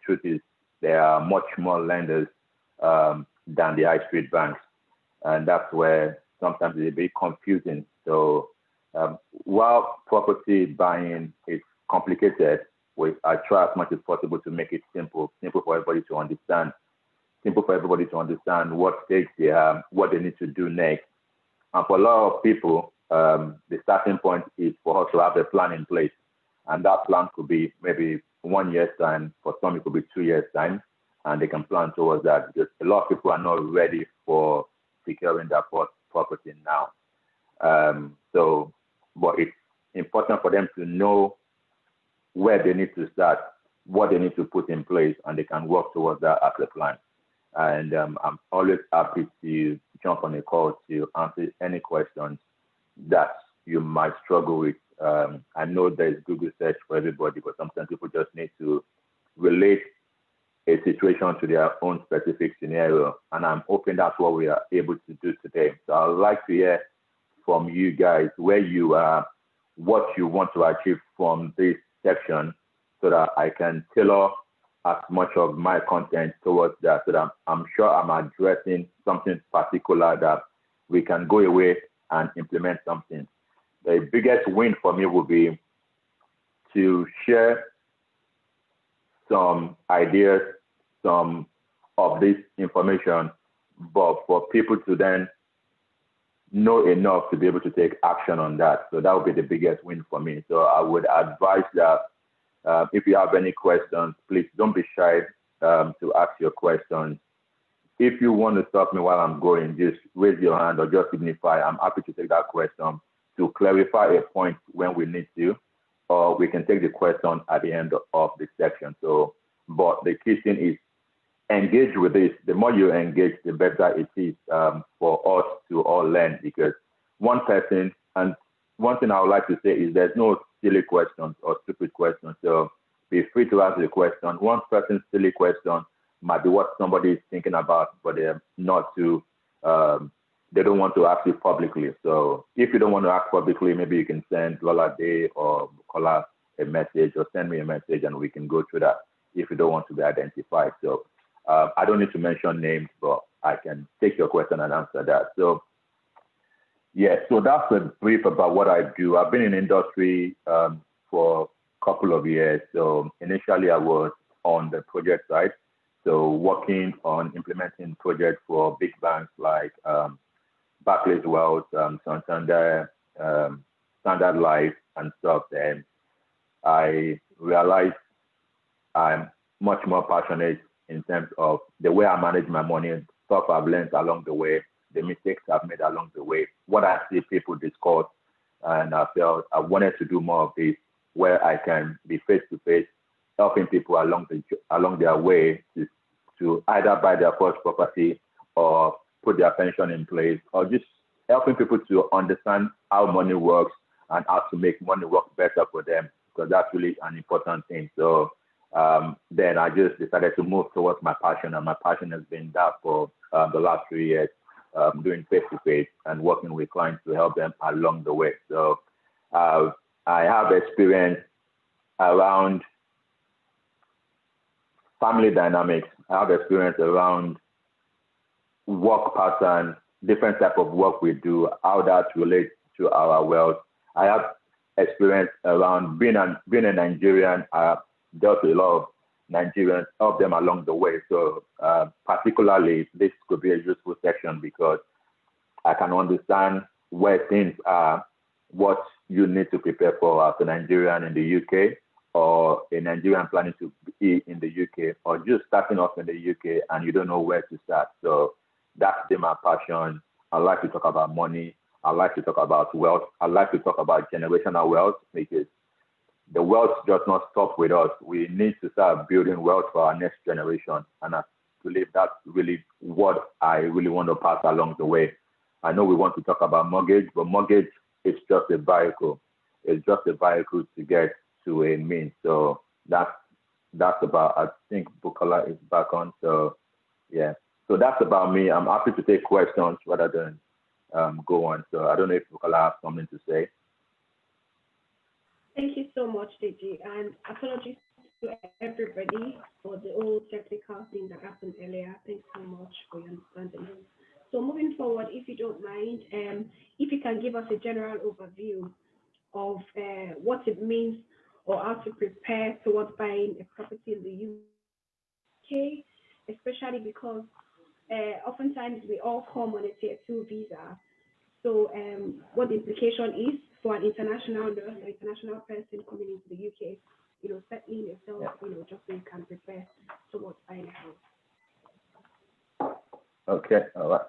truth is there are much more lenders than the high street banks. And that's where sometimes it's a bit confusing. So while property buying is complicated, I try as much as possible to make it simple for everybody to understand, what stage they have, what they need to do next. And for a lot of people, the starting point is for us to have a plan in place. And that plan could be maybe 1 year's time. For some, it could be 2 years' time. And they can plan towards that because a lot of people are not ready for securing that property now. But it's important for them to know where they need to start, what they need to put in place, and they can work towards that as a plan. And I'm always happy to jump on a call to answer any questions that you might struggle with. I know there's Google search for everybody, but sometimes people just need to relate a situation to their own specific scenario. And I'm hoping that's what we are able to do today. So I'd like to hear from you guys where you are, what you want to achieve from this section so that I can tailor as much of my content towards that, so that I'm sure I'm addressing something particular that we can go away and implement something. The biggest win for me would be to share some ideas, some of this information, but for people to then know enough to be able to take action on that. So that would be the biggest win for me. So I would advise that if you have any questions, please don't be shy to ask your questions. If you want to stop me while I'm going, just raise your hand or just signify. I'm happy to take that question to clarify a point when we need to, or we can take the question at the end of the section. So, but the key thing is engage with this. The more you engage, the better it is for us to all learn, because one person, and one thing I would like to say is there's no silly questions or stupid questions. So be free to ask the question. One person's silly question might be what somebody is thinking about, but they're not to, they don't want to ask it publicly. So if you don't want to ask publicly, maybe you can send Lola Day or Bukola a message, or send me a message and we can go through that if you don't want to be identified. So I don't need to mention names, but I can take your question and answer that. So yeah, so that's a brief about what I do. I've been in industry for a couple of years. So initially I was on the project side, so working on implementing projects for big banks like Barclays Wealth, Santander, Standard Life, and stuff. Then I realized I'm much more passionate in terms of the way I manage my money, stuff I've learned along the way, the mistakes I've made along the way, what I see people discuss, and I felt I wanted to do more of this, where I can be face to face, helping people along their way to either buy their first property or put their pension in place, or just helping people to understand how money works and how to make money work better for them, because that's really an important thing. So then I just decided to move towards my passion, and my passion has been that for the last 3 years, doing face-to-face and working with clients to help them along the way. So I have experience around family dynamics. I have experience around work pattern, different type of work we do, how that relates to our wealth. I have experience around being a Nigerian. I dealt with a lot of Nigerians, help them along the way. So particularly, this could be a useful section because I can understand where things are, what you need to prepare for as a Nigerian in the UK, or a Nigerian planning to be in the UK, or just starting off in the UK and you don't know where to start. So that's been my passion. I like to talk about money. I like to talk about wealth. I like to talk about generational wealth, because the wealth does not stop with us. We need to start building wealth for our next generation. And I believe that's really what I really want to pass along the way. I know we want to talk about mortgage, but mortgage is just a vehicle. It's just a vehicle to get to a means. So that's about, I think Bukola is back on. So yeah, so that's about me. I'm happy to take questions rather than go on. So I don't know if Bukola has something to say. Thank you so much, Deji, and apologies to everybody for the little technical thing that happened earlier. Thanks so much for your understanding. So moving forward, if you don't mind, if you can give us a general overview of what it means or how to prepare towards buying a property in the UK, especially because oftentimes we all come on a tier two visa. So what the implication is for an international nurse or international person coming into the UK, settling yourself, just so you can prepare towards buying a house. Okay, all right.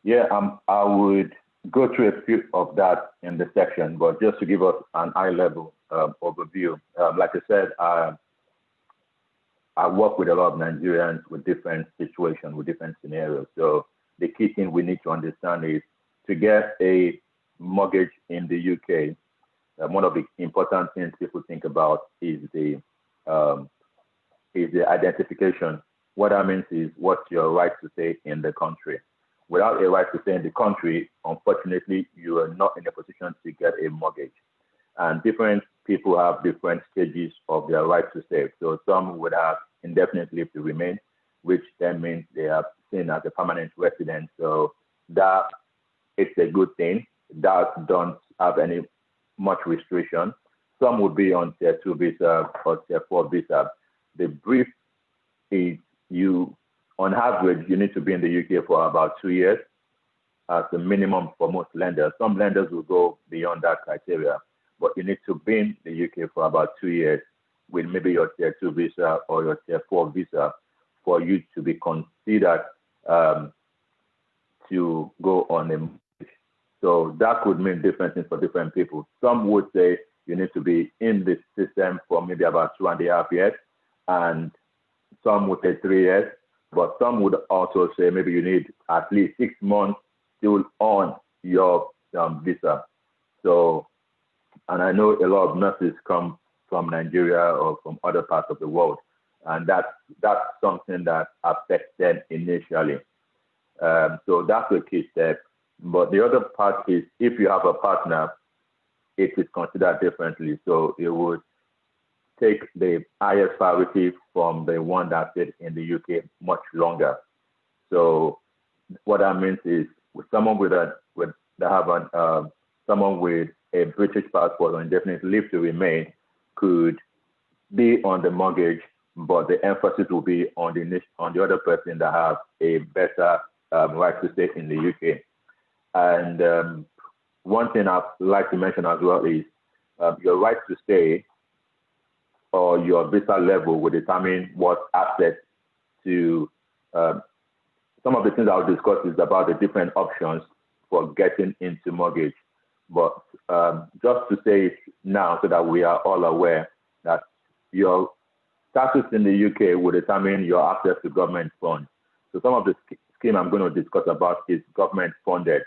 Yeah, I would go through a few of that in the section, but just to give us an high-level overview, like I said, I work with a lot of Nigerians with different situations, with different scenarios. So the key thing we need to understand is to get a mortgage in the UK. One of the important things people think about is the identification. What that means is what's your right to stay in the country. Without a right to stay in the country, unfortunately, you are not in a position to get a mortgage. And different people have different stages of their right to stay. So some would have indefinite leave to remain, which then means they are seen as a permanent resident. So that is a good thing. That don't have any much restriction. Some would be on tier 2 visa or tier 4 visa. The brief is on average, you need to be in the UK for about 2 years as the minimum for most lenders. Some lenders will go beyond that criteria, but you need to be in the UK for about 2 years with maybe your tier 2 visa or your tier 4 visa for you to be considered to go on a mortgage. So that could mean different things for different people. Some would say you need to be in the system for maybe about 2.5 years, and some would say 3 years, but some would also say maybe you need at least 6 months still on your visa. So, and I know a lot of nurses come from Nigeria or from other parts of the world, and that's something that affects them initially. So that's a key step. But the other part is if you have a partner, it is considered differently. So it would take the highest priority from the one that stayed in the UK much longer. So what that means is with someone someone with a British passport or indefinite leave to remain could be on the mortgage, but the emphasis will be on the other person that have a better right to stay in the UK. And one thing I'd like to mention as well is your right to stay or your visa level will determine what access to some of the things I'll discuss is about the different options for getting into mortgage. But just to say it now so that we are all aware that your status in the UK will determine your access to government funds. So some of the scheme I'm going to discuss about is government funded.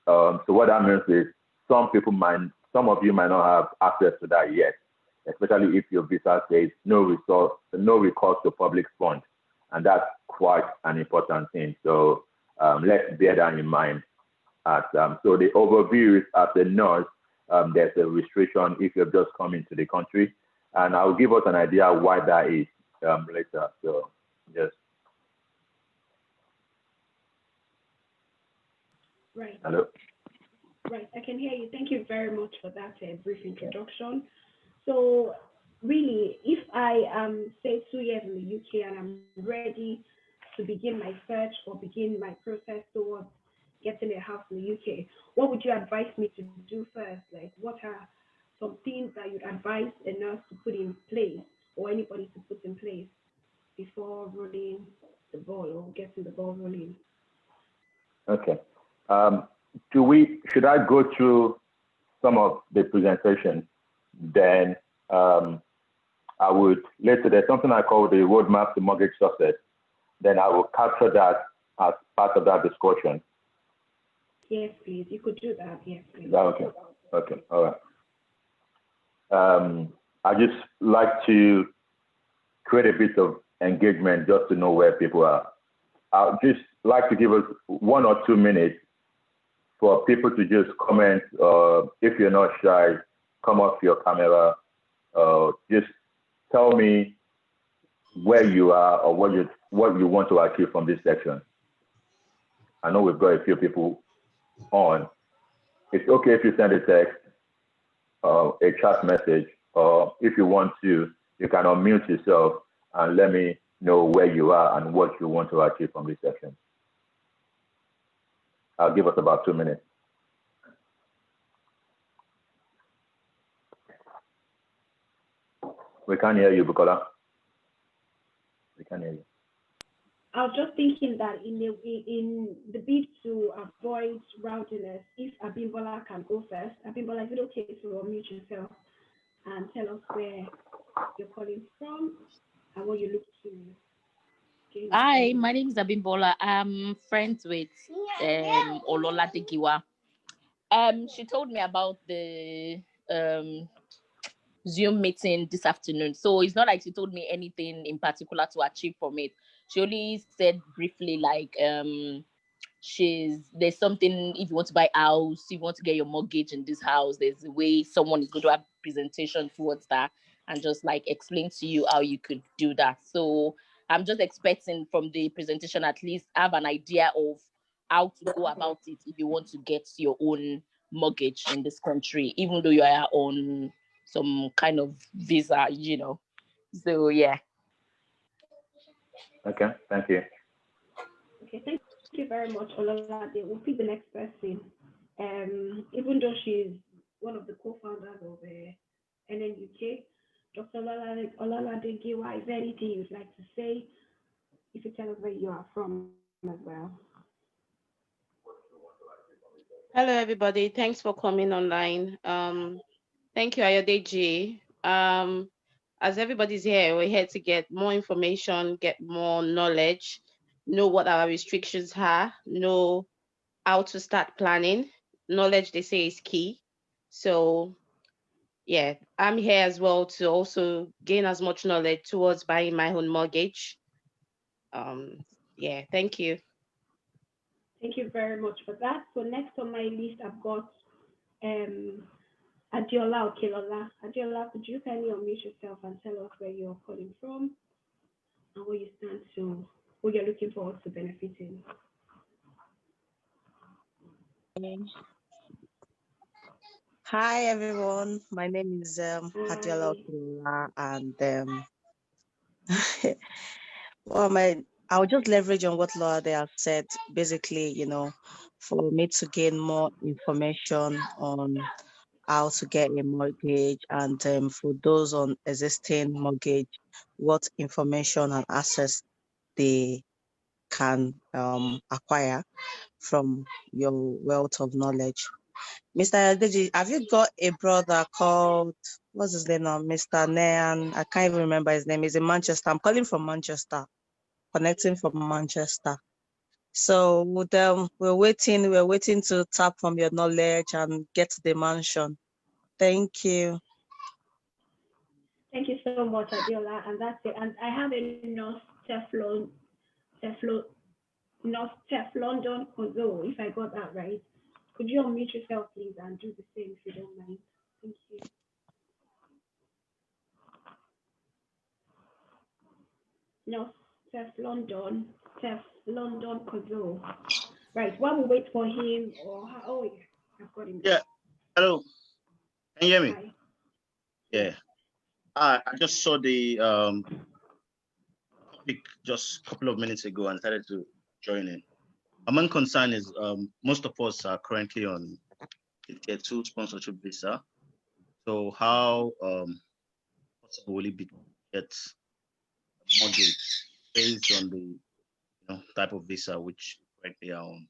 So what that means is some of you might not have access to that yet, especially if your visa says no recourse to public funds. And that's quite an important thing. So let's bear that in mind. So the overview is as a nurse, there's a restriction if you've just come into the country. And I'll give us an idea why that is later. So just. Right. Hello. Right, I can hear you. Thank you very much for that brief introduction. So really, if I am, say, 2 years in the UK and I'm ready to begin my search or begin my process towards getting a house in the UK, what would you advise me to do first? Like, what are some things that you'd advise a nurse to put in place or anybody to put in place before rolling the ball or getting the ball rolling? Okay. Should I go through some of the presentation? Then I would later, there's something I call the roadmap to mortgage success. Then I will capture that as part of that discussion. Yes, please. You could do that. Yes, please. Is that okay? Okay. All right. I just like to create a bit of engagement just to know where people are. I'd just like to give us 1 or 2 minutes for people to just comment. If you're not shy, come off your camera. Just tell me where you are or what you want to achieve from this section. I know we've got a few people on. It's okay if you send a text, a chat message, or if you want to, you can unmute yourself and let me know where you are and what you want to achieve from this section. I'll give us about 2 minutes. We can't hear you, Bukola. We can't hear you. I was just thinking that in the bid to avoid rowdiness, if Abimbola can go first. Abimbola, is it okay to unmute yourself and tell us where you're calling from and what you look to gain? Hi, my name is Abimbola. I'm friends with Olola Degiwa. She told me about the Zoom meeting this afternoon. So it's not like she told me anything in particular to achieve from it. She only said briefly like there's something, if you want to buy a house, if you want to get your mortgage in this house, there's a way someone is going to have presentation towards that and just like explain to you how you could do that. So I'm just expecting from the presentation at least have an idea of how to go about it if you want to get your own mortgage in this country, even though you are on some kind of visa, So yeah. Okay, thank you. Okay, thank you very much, Ololade. We'll pick the next person. Even though she's one of the co-founders of NNUK, Dr. Ololade Giwa, is there anything you'd like to say? If you tell us where you are from as well. Hello, everybody. Thanks for coming online. Thank you, Ayodeji. As everybody's here, we're here to get more information, get more knowledge, know what our restrictions are, know how to start planning. Knowledge, they say, is key. So, yeah, I'm here as well to also gain as much knowledge towards buying my own mortgage. Yeah, thank you. Thank you very much for that. So next on my list, I've got Adiola Okelola. Adiola, could you kindly unmute yourself and tell us where you're calling from and where you stand to, what you're looking forward to benefiting? Hi everyone, my name is Adiola Okelola, and I'll just leverage on what Laura they have said. Basically, for me to gain more information on how to get a mortgage, and for those on existing mortgage, what information and access they can acquire from your wealth of knowledge. Mr. Deji, have you got a brother called, what's his name now? Mr. Nayan. I can't even remember his name. He's in Manchester. I'm calling from Manchester, connecting from Manchester. So we're waiting to tap from your knowledge and get to the mansion. Thank you. Thank you so much, Adiola. And that's it. And I have a North Teflon Kozo, if I got that right. Could you unmute yourself, please, and do the same if you don't mind? Thank you. No, Teflon Kozo. Right, while we wait for him, yeah, I've got him. Yeah, hello. Can you hear me? Hi. Yeah. I just saw the topic just a couple of minutes ago and started to join in. My main concern is most of us are currently on the Tier 2 sponsorship visa. So how possible will it be to get a mortgage based on the type of visa which currently are on?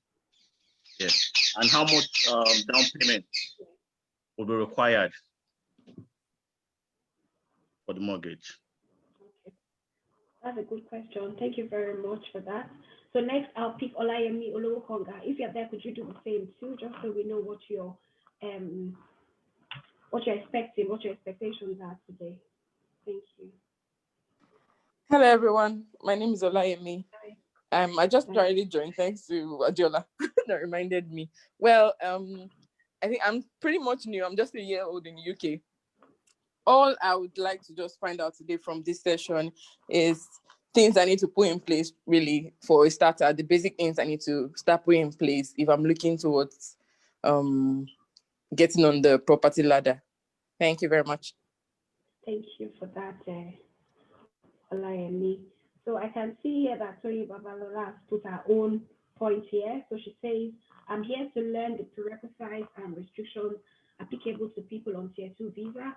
Yeah. And how much down payment will be required for the mortgage? Okay. That's a good question. Thank you very much for that. So next, I'll pick Olayemi Olowokonga. If you're there, could you do the same too, just so we know what you're expecting, what your expectations are today. Thank you. Hello everyone, my name is Olayemi. I just already joined thanks to Adiola that reminded me. Well, I think I'm pretty much new. I'm just a year old in the UK. all I would like to just find out today from this session is things I need to put in place, really, for a starter, the basic things I need to start putting in place if I'm looking towards getting on the property ladder. Thank you very much. Thank you for that, Olayemi. So I can see here that Tony Babalola has put her own point here. So she says, I'm here to learn the prerequisites and restrictions applicable to people on Tier 2 visa.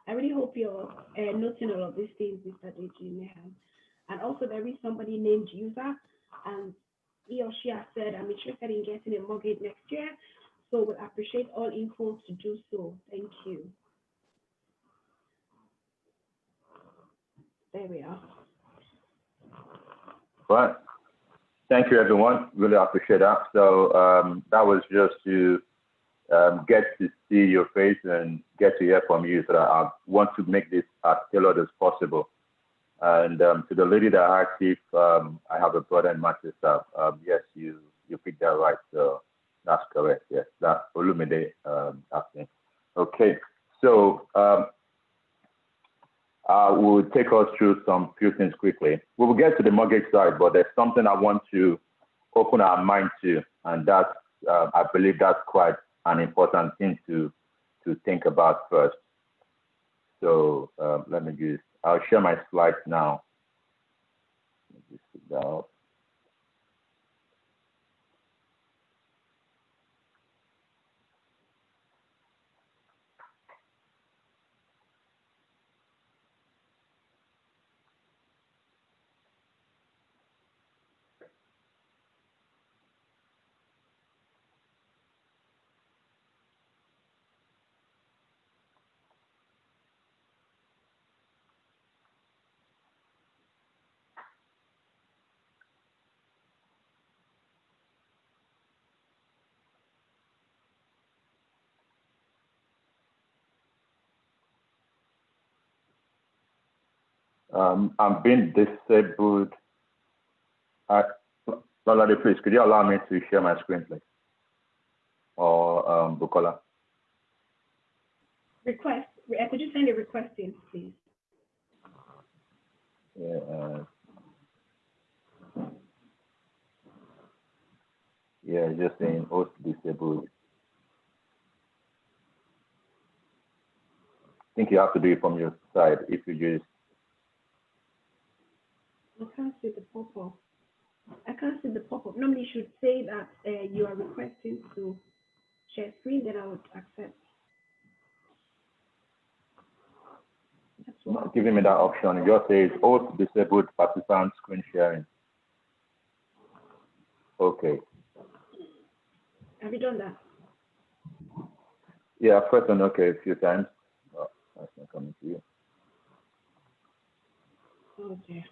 I really hope you're noting all of these things, Mr. Deji Mehan. And also there is somebody named User, and he or she has said, I'm interested in getting a mortgage next year. So we'll appreciate all info to do so. Thank you. There we are. Right. Thank you, everyone. Really appreciate that. So that was just to get to see your face and get to hear from you. So that I want to make this as tailored as possible. And to the lady that asked if I have a brother in Manchester, yes, you picked that right. So that's correct. Yes, that's Olumide asking. Okay. So will take us through some few things quickly. We will get to the mortgage side, but there's something I want to open our mind to, and that's I believe that's quite an important thing to think about first. So let me just, I'll share my slides now. Let me just put that up. I'm being disabled. Lolade, please, could you allow me to share my screen, please? Or Bukola? Request. Could you send a request in, please? Yeah, just saying host disabled. I think you have to do it from your side if you just. I can't see the pop-up. I can't see the pop-up. Normally, you should say that you are requesting to share screen, then I would accept. That's Not giving me that option. It just says host disabled participant screen sharing. Okay. Have you done that? Yeah, I've pressed on OK a few times. Oh, that's not coming to you. Okay.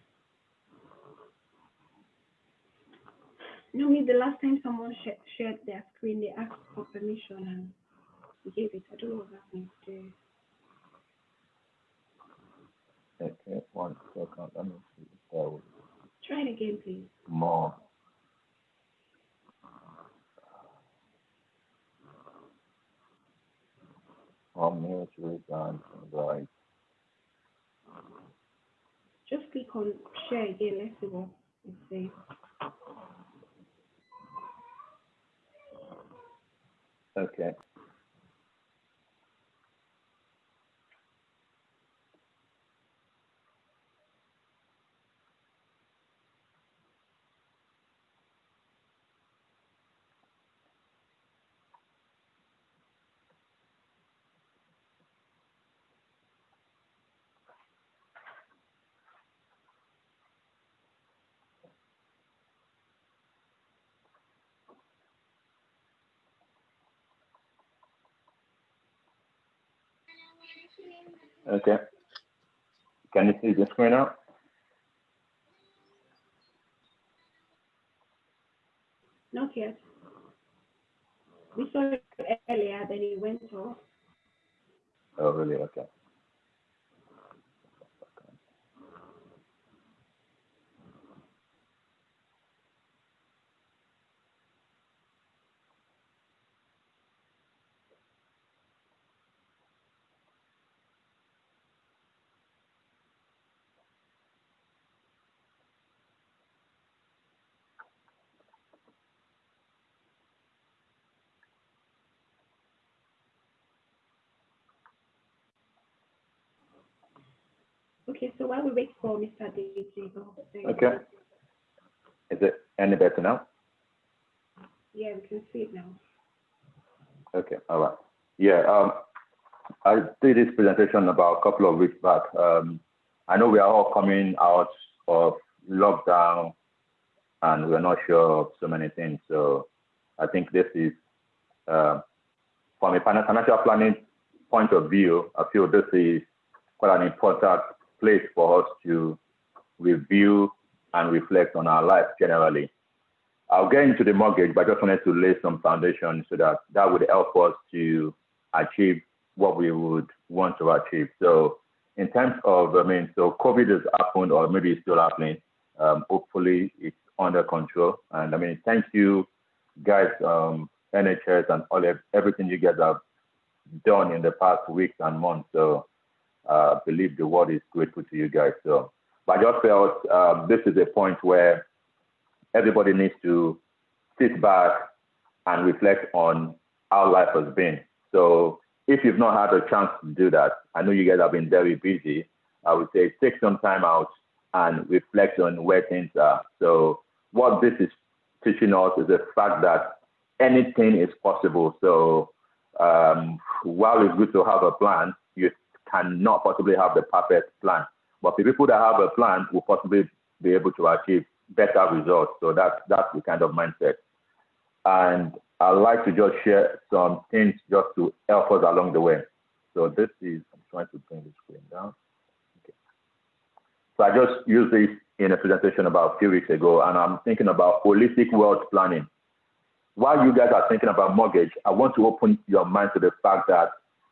No, the last time someone shared their screen, they asked for permission and we gave it. I don't know what happened today. Okay, 1 second. Let me see. Try it again, please. More. Mute, and right. Just click on share again. Let's see what it says. Okay. Okay. Can you see the screen now? Not yet. We saw it earlier, then it went off. Oh, really? Okay. Okay, so while we wait for Mr. Deji, Okay. Is it any better now? Yeah, we can see it now. Okay, all right. Yeah, I did this presentation about a couple of weeks back. I know we are all coming out of lockdown and we're not sure of so many things. So I think this is, from a financial planning point of view, I feel this is quite an important place for us to review and reflect on our life generally. I'll get into the mortgage, but I just wanted to lay some foundation so that would help us to achieve what we would want to achieve. So in terms of, so COVID has happened, or maybe it's still happening. Hopefully it's under control. And thank you guys, NHS and everything you guys have done in the past weeks and months. So I believe the world is grateful to you guys. So, but I just felt this is a point where everybody needs to sit back and reflect on how life has been. So if you've not had a chance to do that, I know you guys have been very busy. I would say take some time out and reflect on where things are. So what this is teaching us is the fact that anything is possible. So while it's good to have a plan, you cannot possibly have the perfect plan. But the people that have a plan will possibly be able to achieve better results. So that's the kind of mindset. And I'd like to just share some things just to help us along the way. So this is, I'm trying to bring the screen down. Okay. So I just used this in a presentation about a few weeks ago, and I'm thinking about holistic wealth planning. While you guys are thinking about mortgage, I want to open your mind to the fact that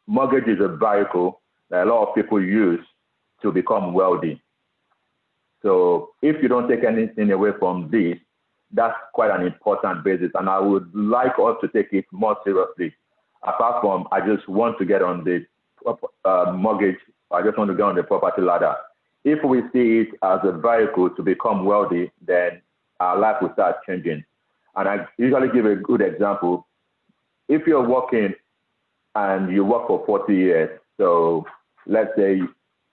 mortgage is a vehicle that a lot of people use to become wealthy. So if you don't take anything away from this, that's quite an important basis. And I would like us to take it more seriously. Apart from, I just want to get on the mortgage, I just want to get on the property ladder. If we see it as a vehicle to become wealthy, then our life will start changing. And I usually give a good example. If you're working and you work for 40 years, so let's say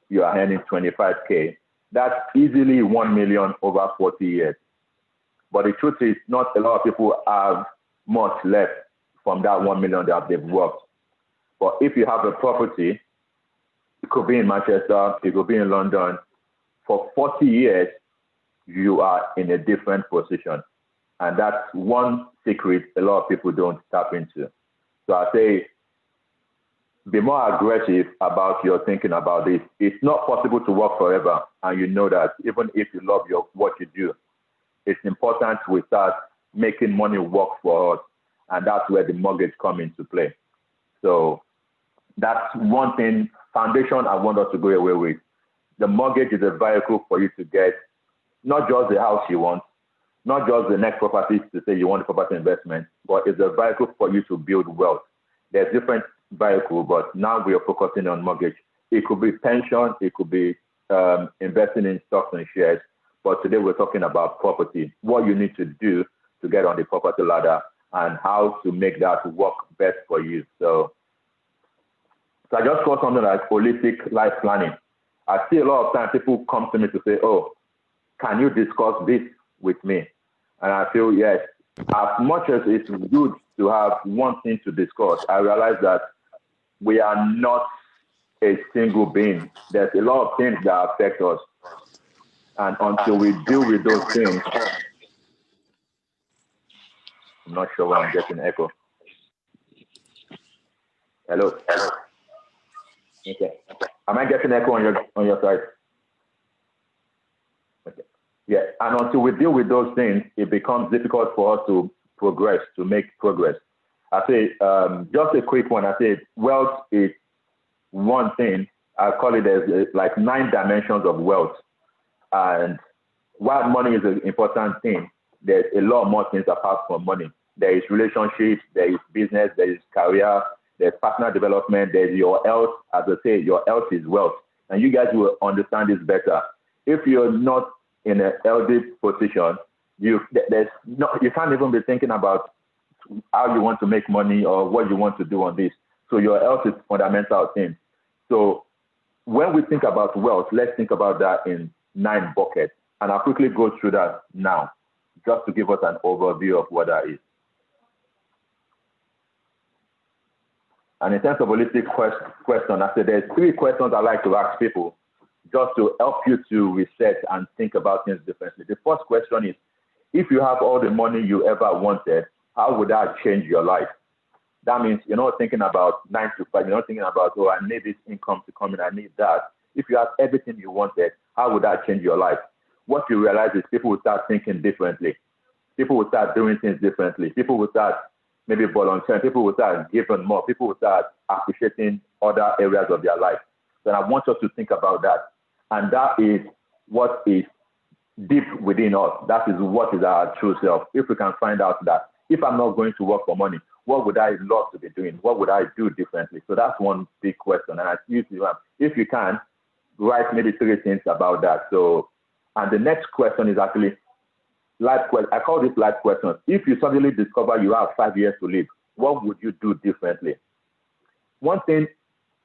you are earning 25K, that's easily 1 million over 40 years. But the truth is, not a lot of people have much left from that 1 million that they've worked. But if you have a property, it could be in Manchester, it could be in London, for 40 years, you are in a different position. And that's one secret a lot of people don't tap into. So I say, be more aggressive about your thinking about this. It's not possible to work forever. And you know that even if you love what you do, it's important we start making money work for us. And that's where the mortgage comes into play. So that's one thing, foundation I want us to go away with. The mortgage is a vehicle for you to get not just the house you want, not just the next property to say you want a property investment, but it's a vehicle for you to build wealth. There's different vehicles, but now we are focusing on mortgage. It could be pension, it could be investing in stocks and shares, but today we're talking about property, what you need to do to get on the property ladder and how to make that work best for you. So I just call something like holistic life planning. I see a lot of times people come to me to say, oh, can you discuss this with me? And I feel, yes, as much as it's good to have one thing to discuss, I realize that we are not a single being. There's a lot of things that affect us. And until we deal with those things, I'm not sure why I'm getting echo. Hello? Okay. Am I getting echo on your side? Okay. Yeah, and until we deal with those things, it becomes difficult for us to progress, to make progress. I say, just a quick one, I say wealth is one thing. I call it as like 9 dimensions of wealth. And while money is an important thing, there's a lot more things apart from money. There is relationships, there is business, there is career, there's personal development, there's your health. As I say, your health is wealth. And you guys will understand this better. If you're not in a healthy position, you can't even be thinking about how you want to make money or what you want to do on this. So your health is fundamental thing. So when we think about wealth, let's think about that in 9 buckets. And I'll quickly go through that now, just to give us an overview of what that is. And in terms of holistic question, I said there's 3 questions I like to ask people just to help you to reset and think about things differently. The first question is, if you have all the money you ever wanted, how would that change your life? That means you're not thinking about 9 to 5. You're not thinking about, oh, I need this income to come in. I need that. If you have everything you wanted, how would that change your life? What you realize is people will start thinking differently. People will start doing things differently. People will start maybe volunteering. People will start giving more. People will start appreciating other areas of their life. So I want us to think about that. And that is what is deep within us. That is what is our true self. If we can find out that, if I'm not going to work for money, what would I love to be doing? What would I do differently? So that's one big question. And if you can, write maybe 3 things about that. So, and the next question is actually life question. I call this life questions. If you suddenly discover you have 5 years to live, what would you do differently? One thing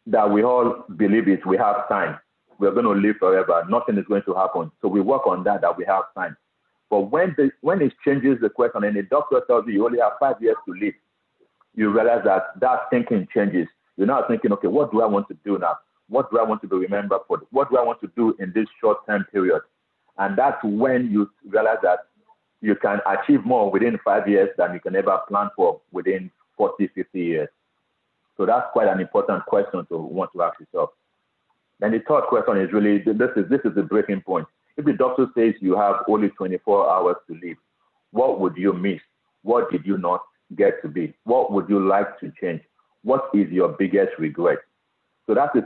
that we all believe is we have time. We're going to live forever. Nothing is going to happen. So we work on that we have time. But when it changes the question and the doctor tells you only have 5 years to live, you realize that thinking changes. You're now thinking, okay, what do I want to do now? What do I want to be remembered for? What do I want to do in this short-term period? And that's when you realize that you can achieve more within 5 years than you can ever plan for within 40, 50 years. So that's quite an important question to want to ask yourself. Then the third question is really, this is the breaking point. If the doctor says you have only 24 hours to live, what would you miss? What did you not get to be? What would you like to change? What is your biggest regret? So that is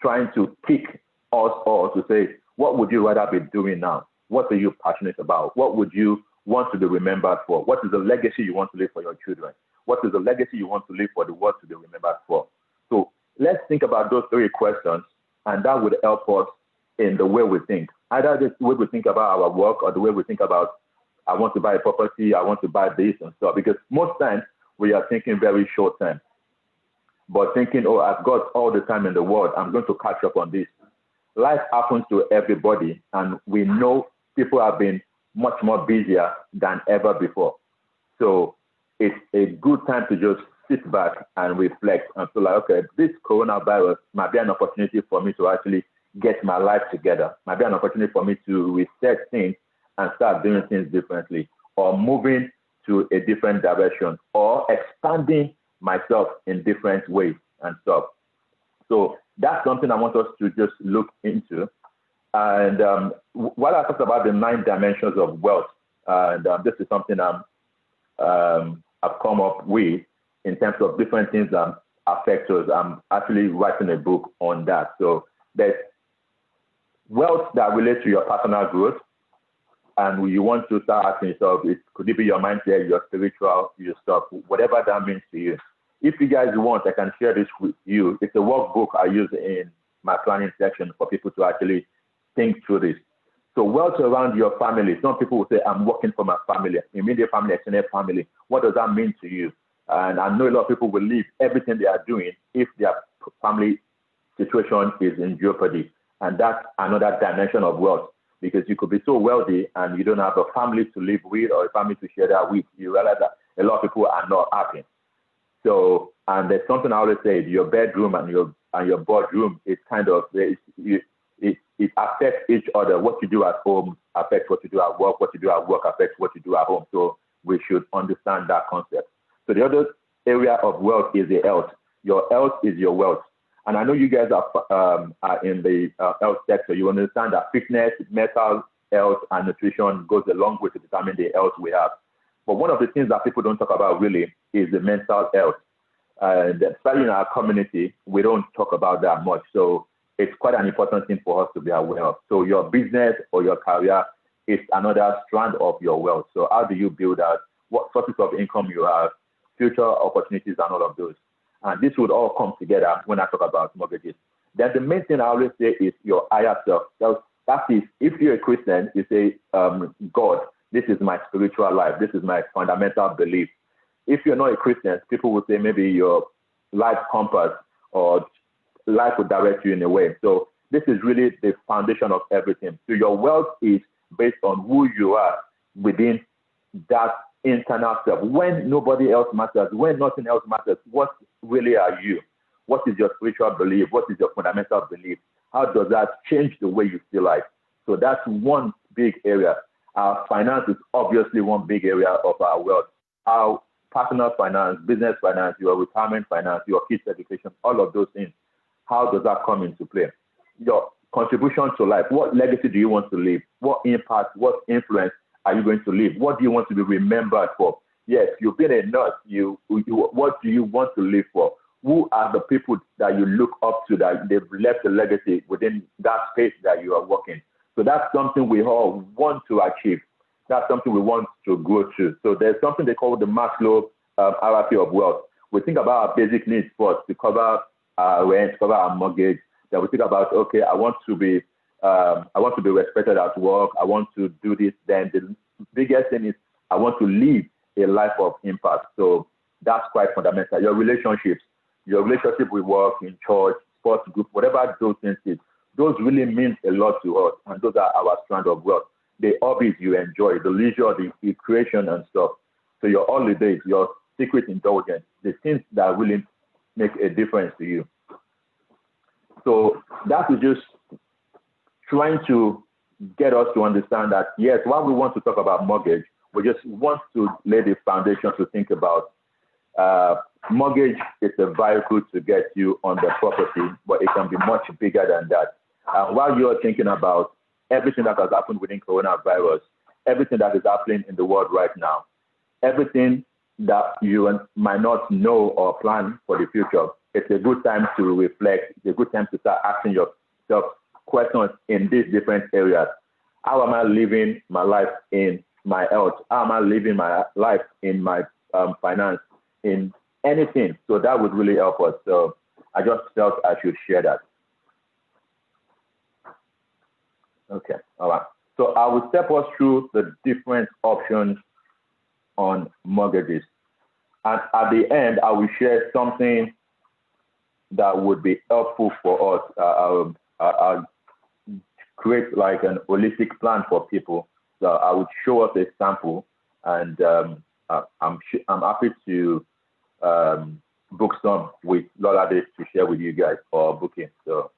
trying to kick us all to say, what would you rather be doing now? What are you passionate about? What would you want to be remembered for? What is the legacy you want to leave for your children? What is the legacy you want to leave for the world to be remembered for? So let's think about those 3 questions, and that would help us in the way we think. Either the way we think about our work or the way we think about, I want to buy a property, I want to buy this and stuff. Because most times we are thinking very short term. But thinking, oh, I've got all the time in the world, I'm going to catch up on this. Life happens to everybody, and we know people have been much more busier than ever before. So it's a good time to just sit back and reflect and feel like, okay, this coronavirus might be an opportunity for me to actually get my life together, might be an opportunity for me to reset things and start doing things differently, or moving to a different direction, or expanding myself in different ways and stuff. So that's something I want us to just look into. And while I talked about the 9 dimensions of wealth, and this is something I've come up with in terms of different things that affect us. I'm actually writing a book on that. So there's wealth that relates to your personal growth, and you want to start asking yourself, could it be your mindset, your spiritual, your stuff, whatever that means to you. If you guys want, I can share this with you. It's a workbook I use in my planning section for people to actually think through this. So wealth around your family. Some people will say, I'm working for my family, immediate family, extended family. What does that mean to you? And I know a lot of people will leave everything they are doing if their family situation is in jeopardy. And that's another dimension of wealth, because you could be so wealthy and you don't have a family to live with or a family to share that with. You realize that a lot of people are not happy. So, and there's something I always say, your bedroom and your boardroom is kind of, it affects each other. What you do at home affects what you do at work. What you do at work affects what you do at home. So we should understand that concept. So the other area of wealth is the health. Your health is your wealth. And I know you guys are in the health sector. You understand that fitness, mental health, and nutrition goes a long way to determine the health we have. But one of the things that people don't talk about really is the mental health. And especially in our community, we don't talk about that much. So it's quite an important thing for us to be aware of. So your business or your career is another strand of your wealth. So how do you build that? What sources of income you have, future opportunities, and all of those. And this would all come together when I talk about mortgages. Then the main thing I always say is your higher self. That is, if you're a Christian, you say, God, this is my spiritual life. This is my fundamental belief. If you're not a Christian, people will say maybe your life compass or life will direct you in a way. So this is really the foundation of everything. So your wealth is based on who you are within that internal self. When nobody else matters, when nothing else matters, what really are you? What is your spiritual belief? What is your fundamental belief? How does that change the way you see life? So that's one big area. Our finance is obviously one big area of our wealth. Our personal finance, business finance, your retirement finance, your kids' education, all of those things. How does that come into play? Your contribution to life. What legacy do you want to leave? What impact, what influence are you going to leave? What do you want to be remembered for? Yes, you've been a nurse. What do you want to live for? Who are the people that you look up to that they've left a legacy within that space that you are working? So that's something we all want to achieve. That's something we want to grow to. So there's something they call the Maslow hierarchy of wealth. We think about our basic needs first to cover our rent, to cover our mortgage. Then we think about, okay, I want to be respected at work. I want to do this. Then the biggest thing is I want to live a life of impact. So that's quite fundamental. Your relationships, your relationship with work, in church, sports group, whatever those things is, those really mean a lot to us. And those are our strand of wealth. The hobbies you enjoy, the leisure, the recreation and stuff. So your holidays, your secret indulgence, the things that really make a difference to you. So that is just trying to get us to understand that, yes, while we want to talk about mortgage, we just want to lay the foundation to think about mortgage is a vehicle to get you on the property, but it can be much bigger than that. While you're thinking about everything that has happened within coronavirus, everything that is happening in the world right now, everything that you might not know or plan for the future, it's a good time to reflect. It's a good time to start asking yourself questions in these different areas. How am I living my life in my health? How am I living my life in my finance, in anything? So that would really help us. So I just felt I should share that. Okay, all right. So I will step us through the different options on mortgages. And at the end, I will share something that would be helpful for us. I'll create like an holistic plan for people. So I would show us a sample, and I'm happy to book some with Lolade to share with you guys for booking. So,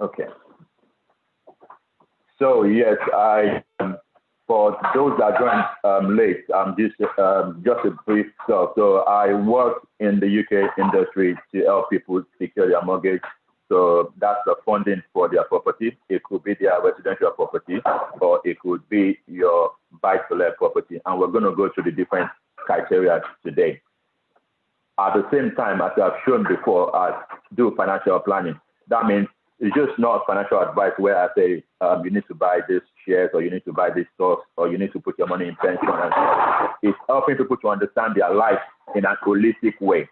okay. So yes, for those that joined late, just a brief stuff. So I work in the UK industry to help people secure their mortgage. So that's the funding for their property. It could be their residential property, or it could be your buy-to-let property. And we're going to go through the different criteria today. At the same time, as I've shown before, I do financial planning. That means it's just not financial advice where I say you need to buy this shares, or you need to buy this stocks, or you need to put your money in pension and stuff. It's helping people to understand their life in a holistic way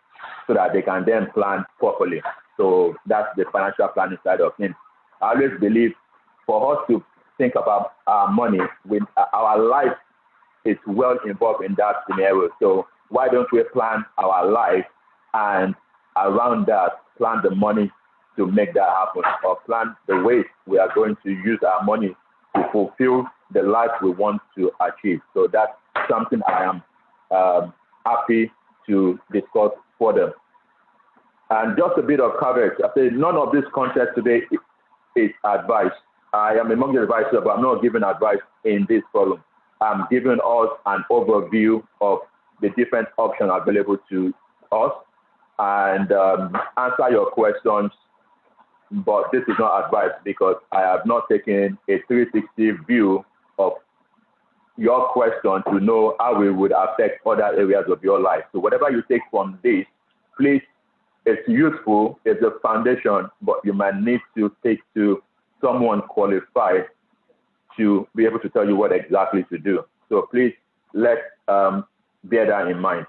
so that they can then plan properly. So that's the financial planning side of things. I always believe for us to think about our money, with our life is well involved in that scenario. So why don't we plan our life, and around that, plan the money to make that happen, or plan the ways we are going to use our money to fulfill the life we want to achieve. So that's something I am happy to discuss further. And just a bit of coverage. I say none of this content today is advice. I am a mortgage advisor, but I'm not giving advice in this forum. I'm giving us an overview of the different options available to us and answer your questions. But this is not advice, because I have not taken a 360 view of your question to know how it would affect other areas of your life. So whatever you take from this, please, it's useful, it's a foundation, but you might need to take to someone qualified to be able to tell you what exactly to do. So please, let's bear that in mind.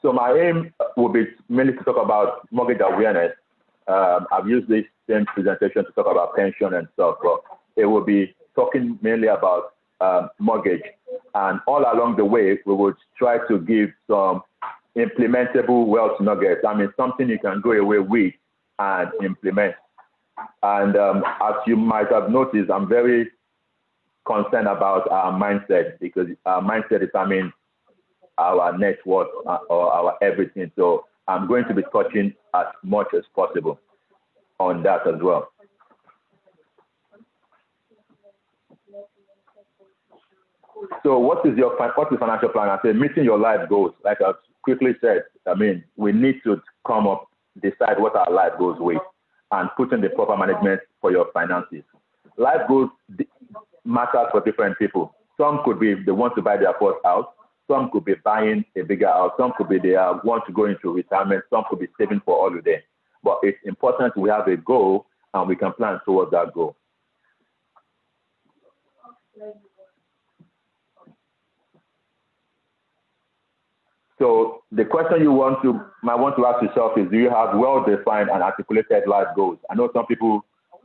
So my aim will be mainly to talk about mortgage awareness. I've used this same presentation to talk about pension and stuff, but it will be talking mainly about mortgage. And all along the way, we would try to give some implementable wealth nuggets. I mean, something you can go away with and implement. And as you might have noticed, I'm very concerned about our mindset, because our mindset determines our net worth or our everything. So I'm going to be touching as much as possible on that as well. So what is financial plan? I said meeting your life goals. Like I quickly said, I mean, we need to come up, decide what our life goals with, and put in the proper management for your finances. Life goals matter for different people. Some could be they want to buy their first house. Some could be buying a bigger house. Some could be they want to go into retirement. Some could be saving for holiday. But it's important we have a goal and we can plan towards that goal. So the question you might want to ask yourself is, do you have well-defined and articulated life goals? I know some people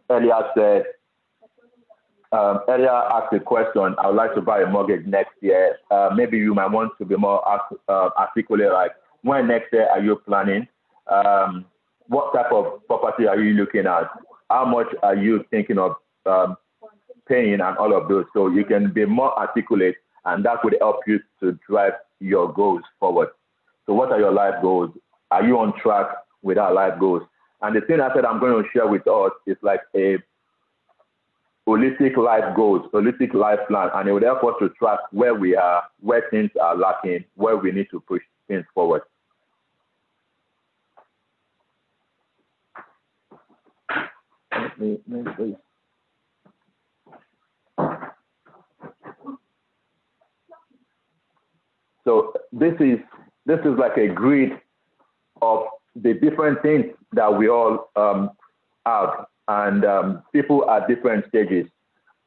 earlier asked the question, I would like to buy a mortgage next year. Maybe you might want to be more articulate, like, when next year are you planning? What type of property are you looking at? How much are you thinking of paying and all of those? So you can be more articulate, and that would help you to drive your goals forward. So what are your life goals? Are you on track with our life goals? And the thing I said I'm going to share with us is like a holistic life goals, holistic life plan, and it will help us to track where we are, where things are lacking, where we need to push things forward. Please. So this is like a grid of the different things that we all have, and people at different stages.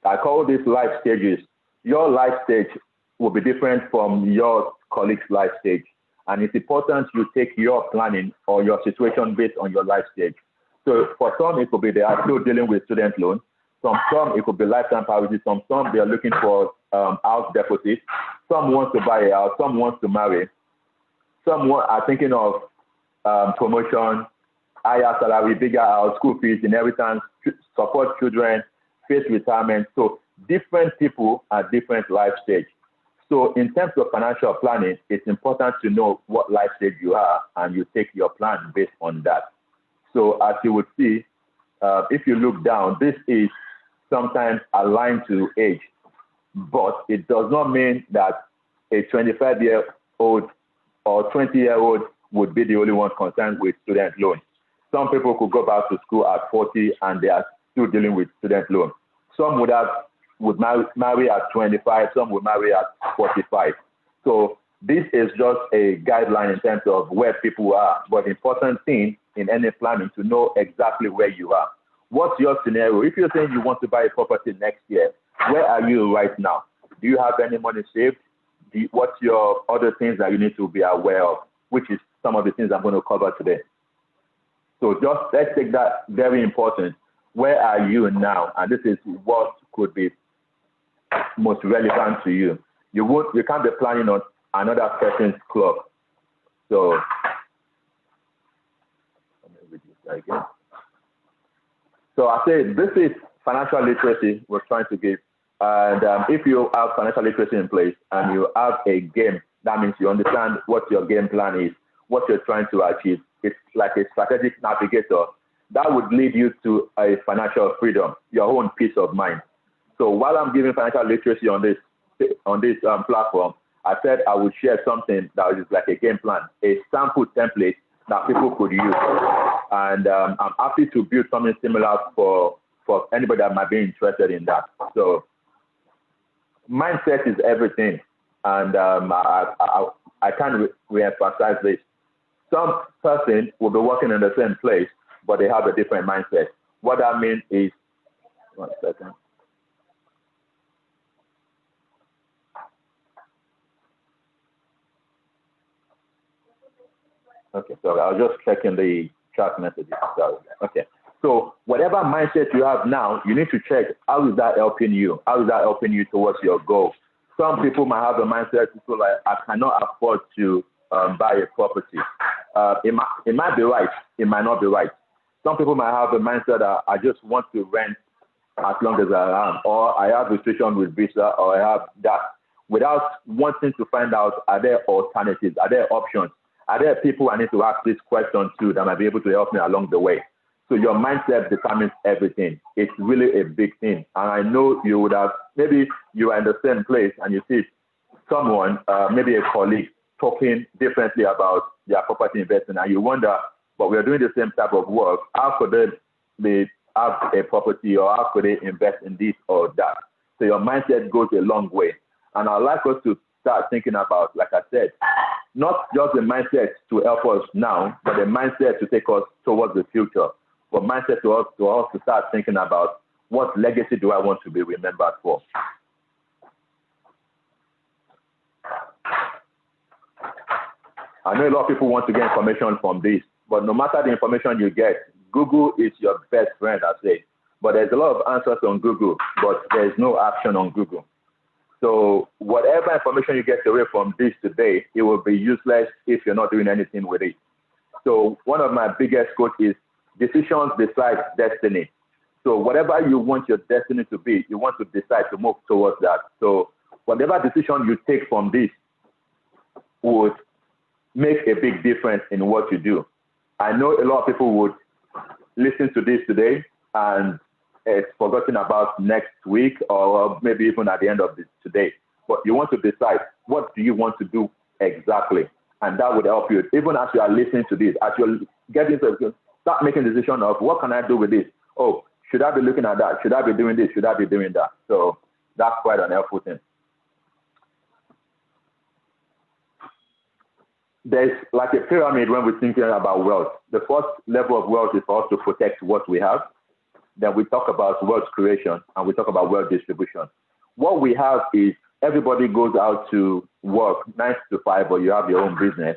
I call these life stages. Your life stage will be different from your colleague's life stage, and it's important you take your planning or your situation based on your life stage. So for some, it could be they are still dealing with student loans. Some it could be lifetime priority. Some they are looking for house deposit. Some want to buy a house. Some want to marry. Some are thinking of promotion, higher salary, bigger house, school fees, inheritance, support children, face retirement. So different people at different life stage. So in terms of financial planning, it's important to know what life stage you are, and you take your plan based on that. So as you would see, if you look down, this is sometimes aligned to age, but it does not mean that a 25-year-old or 20-year-old would be the only one concerned with student loans. Some people could go back to school at 40 and they are still dealing with student loans. Some would marry at 25, some would marry at 45. So this is just a guideline in terms of where people are, but the important thing in any planning to know exactly where you are. What's your scenario? If you're saying you want to buy a property next year, where are you right now? Do you have any money saved? What's your other things that you need to be aware of, which is some of the things I'm going to cover today. So just let's take that very important. Where are you now? And this is what could be most relevant to you. You can't be planning on another person's clock. So let me read this again. So I say this is financial literacy we're trying to give. And if you have financial literacy in place and you have a game, that means you understand what your game plan is, what you're trying to achieve. It's like a strategic navigator that would lead you to a financial freedom, your own peace of mind. So while I'm giving financial literacy on this platform, I said I would share something that is like a game plan, a sample template that people could use. And I'm happy to build something similar for anybody that might be interested in that. So mindset is everything. And I can't re-emphasize this. Some person will be working in the same place, but they have a different mindset. What that means is, 1 second. Okay, sorry, I was just checking the chat messages. Sorry. Okay, So whatever mindset you have now, you need to check, how is that helping you? How is that helping you towards your goal? Some people might have a mindset to feel like, I cannot afford to buy a property. It might be right. It might not be right. Some people might have a mindset that I just want to rent as long as I am, or I have restriction with visa, or I have that, without wanting to find out, are there alternatives? Are there options? Are there people I need to ask this question to that might be able to help me along the way? So your mindset determines everything. It's really a big thing. And I know you would have, maybe you are in the same place and you see someone, maybe a colleague, talking differently about their property investing, and you wonder, but we're doing the same type of work. How could they have a property, or how could they invest in this or that? So your mindset goes a long way. And I'd like us to start thinking about, like I said, not just the mindset to help us now, but the mindset to take us towards the future. But mindset to us to start thinking about, what legacy do I want to be remembered for? I know a lot of people want to get information from this, but no matter the information you get, Google is your best friend, I say. But there's a lot of answers on Google, but there's no action on Google. So whatever information you get away from this today, it will be useless if you're not doing anything with it. So one of my biggest quotes is, decisions decide destiny. So whatever you want your destiny to be, you want to decide to move towards that. So whatever decision you take from this would make a big difference in what you do. I know a lot of people would listen to this today and it's forgotten about next week, or maybe even at the end of this today. But you want to decide, what do you want to do exactly? And that would help you. Even as you are listening to this, as you're getting to start making a decision of, what can I do with this? Oh, should I be looking at that? Should I be doing this? Should I be doing that? So that's quite an helpful thing. There's like a pyramid when we're thinking about wealth. The first level of wealth is for us to protect what we have. Then we talk about wealth creation, and we talk about wealth distribution. What we have is, everybody goes out to work 9 to 5, or you have your own business.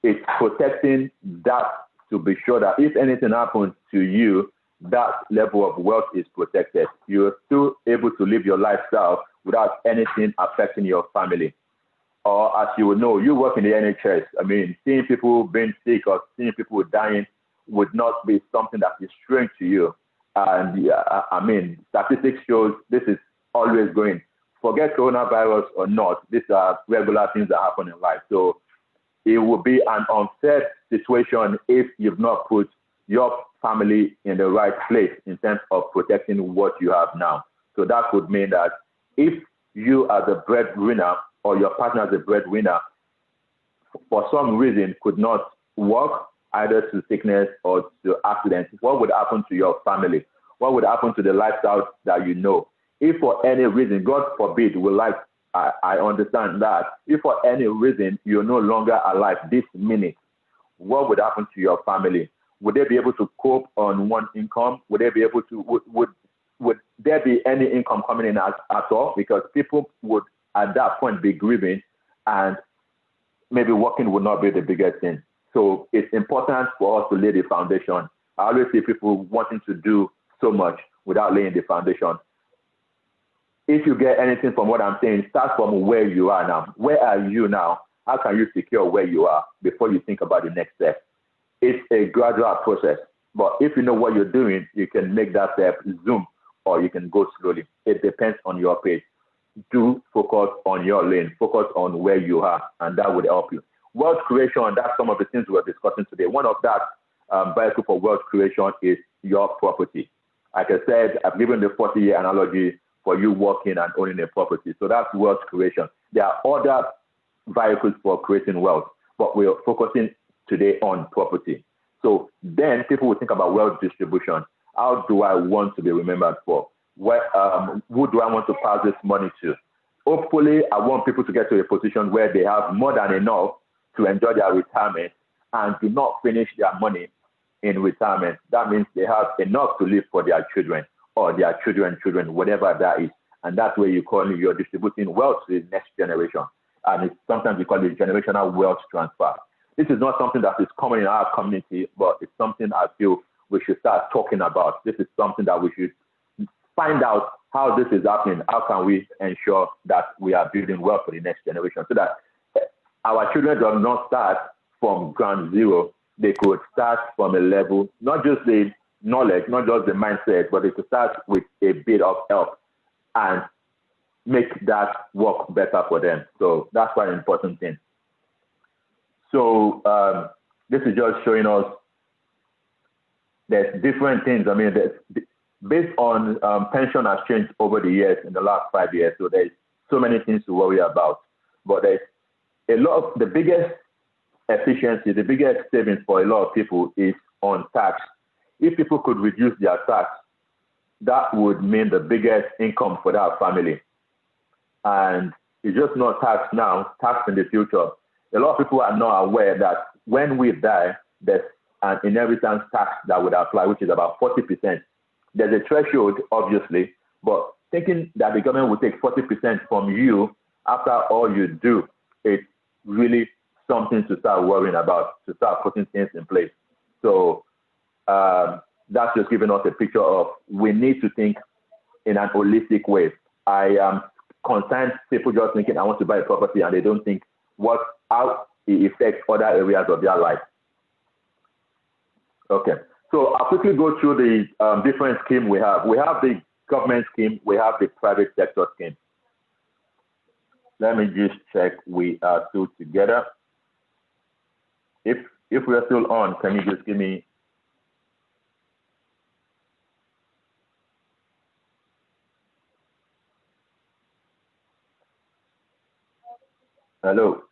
It's protecting that to be sure that if anything happens to you, that level of wealth is protected. You're still able to live your lifestyle without anything affecting your family. Or as you would know, you work in the NHS. I mean, seeing people being sick or seeing people dying would not be something that is strange to you. And I mean, statistics shows this is always going. Forget coronavirus or not, these are regular things that happen in life. So it would be an unfair situation if you've not put your family in the right place in terms of protecting what you have now. So that would mean that if you as a breadwinner, or your partner as a breadwinner, for some reason could not work, either to sickness or to accidents, what would happen to your family? What would happen to the lifestyle that you know? If for any reason, God forbid, I understand that, if for any reason you're no longer alive this minute, what would happen to your family? Would they be able to cope on one income? Would they be able to, would there be any income coming in at all? Because people would at that point be grieving, and maybe working would not be the biggest thing. So it's important for us to lay the foundation. I always see people wanting to do so much without laying the foundation. If you get anything from what I'm saying, start from where you are now. Where are you now? How can you secure where you are before you think about the next step? It's a gradual process, but if you know what you're doing, you can make that step zoom, or you can go slowly. It depends on your pace. Do focus on your lane, focus on where you are, and that would help you. Wealth creation, that's some of the things we're discussing today. One of that vehicle for wealth creation is your property. Like I said, I've given the 40-year analogy for you working and owning a property. So that's wealth creation. There are other vehicles for creating wealth, but we're focusing today on property. So then people will think about wealth distribution. How do I want to be remembered for? Who do I want to pass this money to? Hopefully, I want people to get to a position where they have more than enough to enjoy their retirement and do not finish their money in retirement. That means they have enough to live for their children or their children's children, whatever that is. And that's where you're distributing wealth to the next generation. And sometimes we call it generational wealth transfer. This is not something that is common in our community, but it's something I feel we should start talking about. This is something that we should find out how this is happening. How can we ensure that we are building wealth for the next generation so that our children do not start from ground zero. They could start from a level, not just the knowledge, not just the mindset, but they could start with a bit of help and make that work better for them. So that's quite an important thing. So this is just showing us there's different things. I mean, based on pension has changed over the years in the last 5 years. So there's so many things to worry about. But there's a lot of the biggest efficiency, the biggest savings for a lot of people is on tax. If people could reduce their tax, that would mean the biggest income for that family. And it's just not tax now, tax in the future. A lot of people are not aware that when we die, there's an inheritance tax that would apply, which is about 40%. There's a threshold, obviously, but thinking that the government will take 40% from you after all you do, it's really something to start worrying about, to start putting things in place. So that's just giving us a picture of we need to think in an holistic way. I am concerned people just thinking I want to buy a property and they don't think how it affects other areas of their life. Okay, so I'll quickly go through the different schemes we have. We have the government scheme, we have the private sector scheme. Let me just check we are still together. If we are still on, can you just give me? Hello.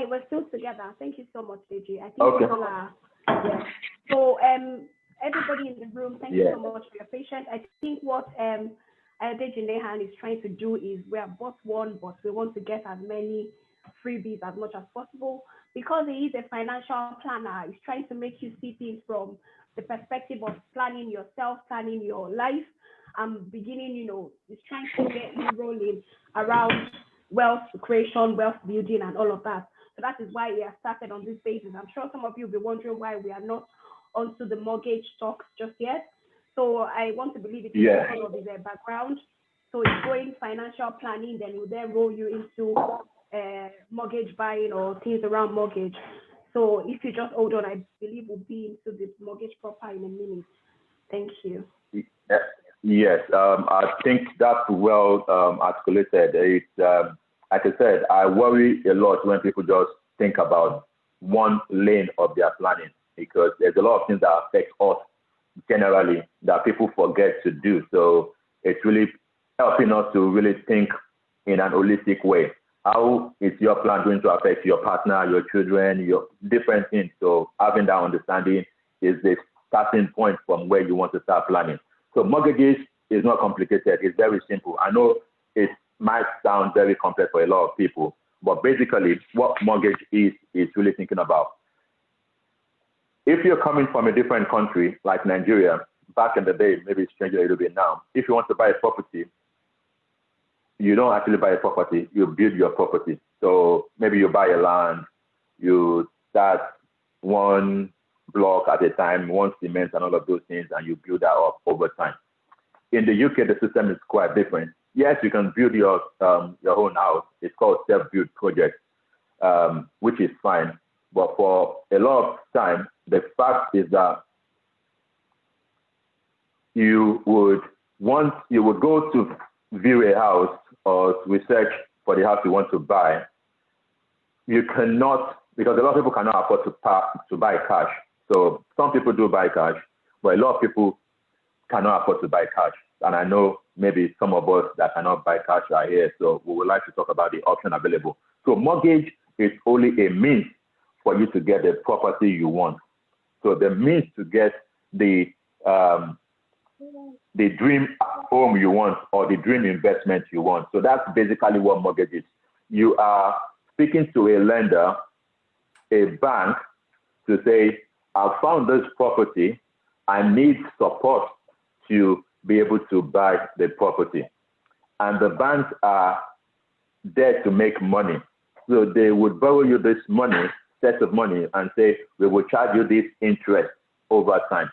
We're still together. Thank you so much, Deji. I think Okay. people are, yeah. So everybody in the room, thank you so much for your patience. I think what Deji Nehan is trying to do is we are both one, but we want to get as many freebies as much as possible. Because he is a financial planner, he's trying to make you see things from the perspective of planning yourself, planning your life, and beginning, he's trying to get you rolling around wealth creation, wealth building, and all of that. So that is why we have started on this basis. I'm sure some of you will be wondering why we are not onto the mortgage talks just yet. So I want to believe it is because of his background. So it's going financial planning, then will then roll you into mortgage buying or things around mortgage. So if you just hold on, I believe we'll be into the mortgage proper in a minute. Thank you. Yes, I think that's well articulated. It's, like I said, I worry a lot when people just think about one lane of their planning, because there's a lot of things that affect us generally that people forget to do. So it's really helping us to really think in an holistic way. How is your plan going to affect your partner, your children, your different things? So having that understanding is the starting point from where you want to start planning. So mortgages is not complicated. It's very simple. I know it might sound very complex for a lot of people, but basically what mortgage is really thinking about. If you're coming from a different country like Nigeria, back in the day, maybe it's changed a little bit now. If you want to buy a property, you don't actually buy a property, you build your property. So maybe you buy a land, you start one block at a time, one cement and all of those things, and you build that up over time. In the UK, the system is quite different. Yes, you can build your own house. It's called self-build project, which is fine. But for a lot of time, the fact is that you would go to view a house or research for the house you want to buy. You cannot, because a lot of people cannot afford to buy cash. So some people do buy cash, but a lot of people cannot afford to buy cash. And I know maybe some of us that cannot buy cash are here. So we would like to talk about the option available. So mortgage is only a means for you to get the property you want. So the means to get the dream home you want or the dream investment you want. So that's basically what mortgage is. You are speaking to a lender, a bank, to say, I found this property, I need support to be able to buy the property. And the banks are there to make money. So they would borrow you this money, set of money, and say, we will charge you this interest over time.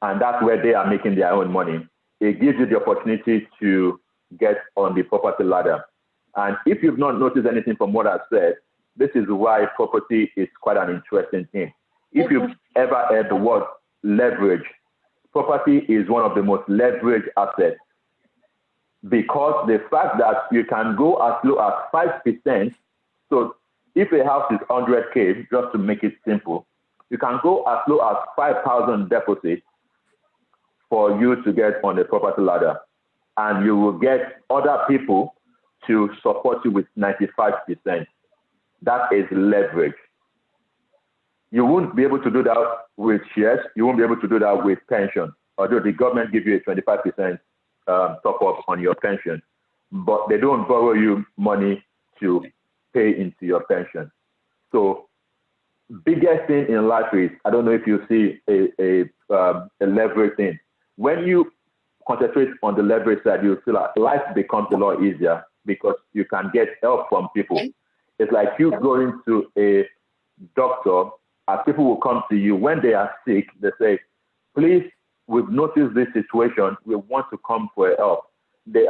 And that's where they are making their own money. It gives you the opportunity to get on the property ladder. And if you've not noticed anything from what I've said, this is why property is quite an interesting thing. If you've ever heard the word leverage, property is one of the most leveraged assets, because the fact that you can go as low as 5%. So if a house is 100K, just to make it simple, you can go as low as 5,000 deposit for you to get on the property ladder. And you will get other people to support you with 95%. That is leverage. You won't be able to do that with shares. You won't be able to do that with pension, although the government gives you a 25% top up on your pension, but they don't borrow you money to pay into your pension. So biggest thing in life is, I don't know if you see a leverage thing. When you concentrate on the leverage side, you feel like life becomes a lot easier because you can get help from people. It's like you going to a doctor, and people will come to you when they are sick. They say, please, we've noticed this situation. We want to come for help. They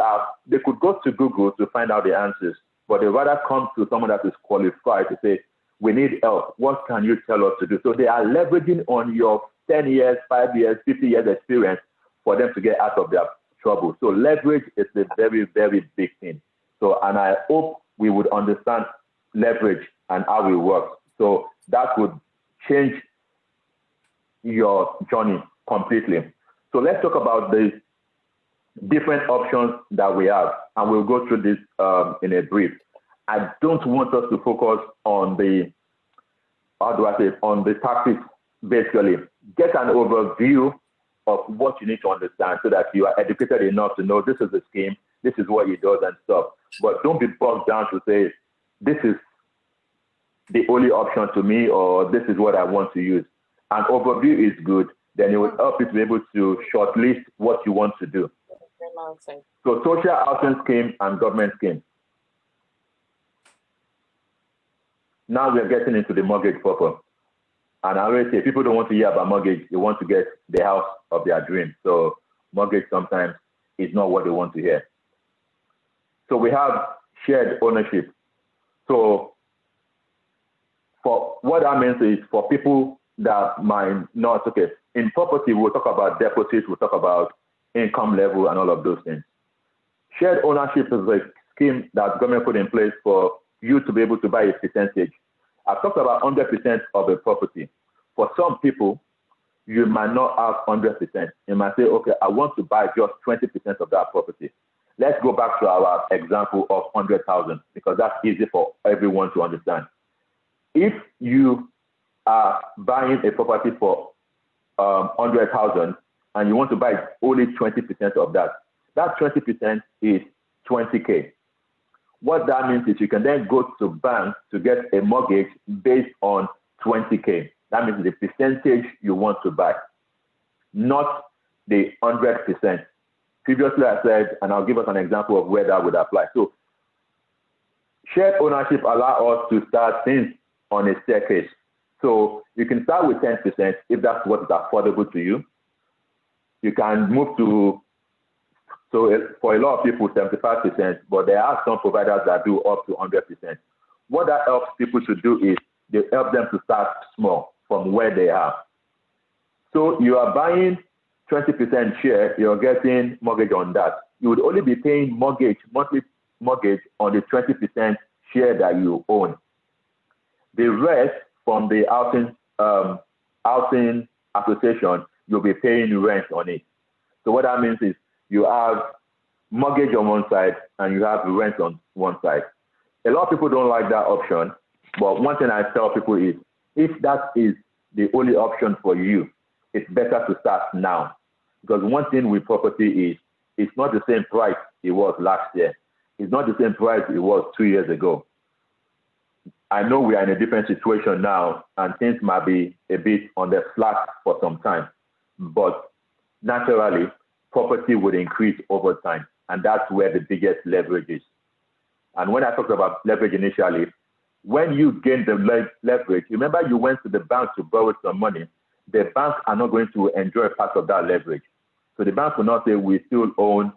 could go to Google to find out the answers, but they rather come to someone that is qualified to say, we need help. What can you tell us to do? So they are leveraging on your 10 years, 5 years, 50 years experience for them to get out of their trouble. So leverage is a very, very big thing. So, and I hope we would understand leverage and how it works. So that would change your journey completely. So let's talk about the different options that we have, and we'll go through this in a brief. I don't want us to focus on the, on the tactics. Basically, get an overview of what you need to understand so that you are educated enough to know this is the scheme, this is what it does and stuff. But don't be bogged down to say, this is the only option to me, or this is what I want to use. An overview is good. Then it will help you to be able to shortlist what you want to do. So social housing scheme and government scheme. Now we're getting into the mortgage purpose. And I always say, people don't want to hear about mortgage. They want to get the house of their dreams. So mortgage sometimes is not what they want to hear. So we have shared ownership. So for what that means is, for people that might not, okay, in property, we'll talk about deposits, we'll talk about income level and all of those things. Shared ownership is a scheme that government put in place for you to be able to buy a percentage. I've talked about 100% of a property. For some people, you might not have 100%. You might say, okay, I want to buy just 20% of that property. Let's go back to our example of 100,000, because that's easy for everyone to understand. If you are buying a property for 100,000 and you want to buy only 20% of that, that 20% is 20K. What that means is you can then go to bank to get a mortgage based on 20K. That means the percentage you want to buy, not the 100%. Previously I said, and I'll give us an example of where that would apply. So shared ownership allows us to start things on a staircase. So you can start with 10% if that's what is affordable to you. You can move to, so for a lot of people, 75%, but there are some providers that do up to 100%. What that helps people to do is they help them to start small from where they are. So you are buying 20% share, you're getting mortgage on that. You would only be paying mortgage, monthly mortgage on the 20% share that you own. The rest from the housing association, you'll be paying rent on it. So what that means is you have mortgage on one side and you have rent on one side. A lot of people don't like that option, but one thing I tell people is, if that is the only option for you, it's better to start now. Because one thing with property is, it's not the same price it was last year. It's not the same price it was 2 years ago. I know we are in a different situation now and things might be a bit on the flat for some time, but naturally, property would increase over time. And that's where the biggest leverage is. And when I talked about leverage initially, when you gain the leverage, remember you went to the bank to borrow some money, the banks are not going to enjoy part of that leverage. So the bank will not say, we still own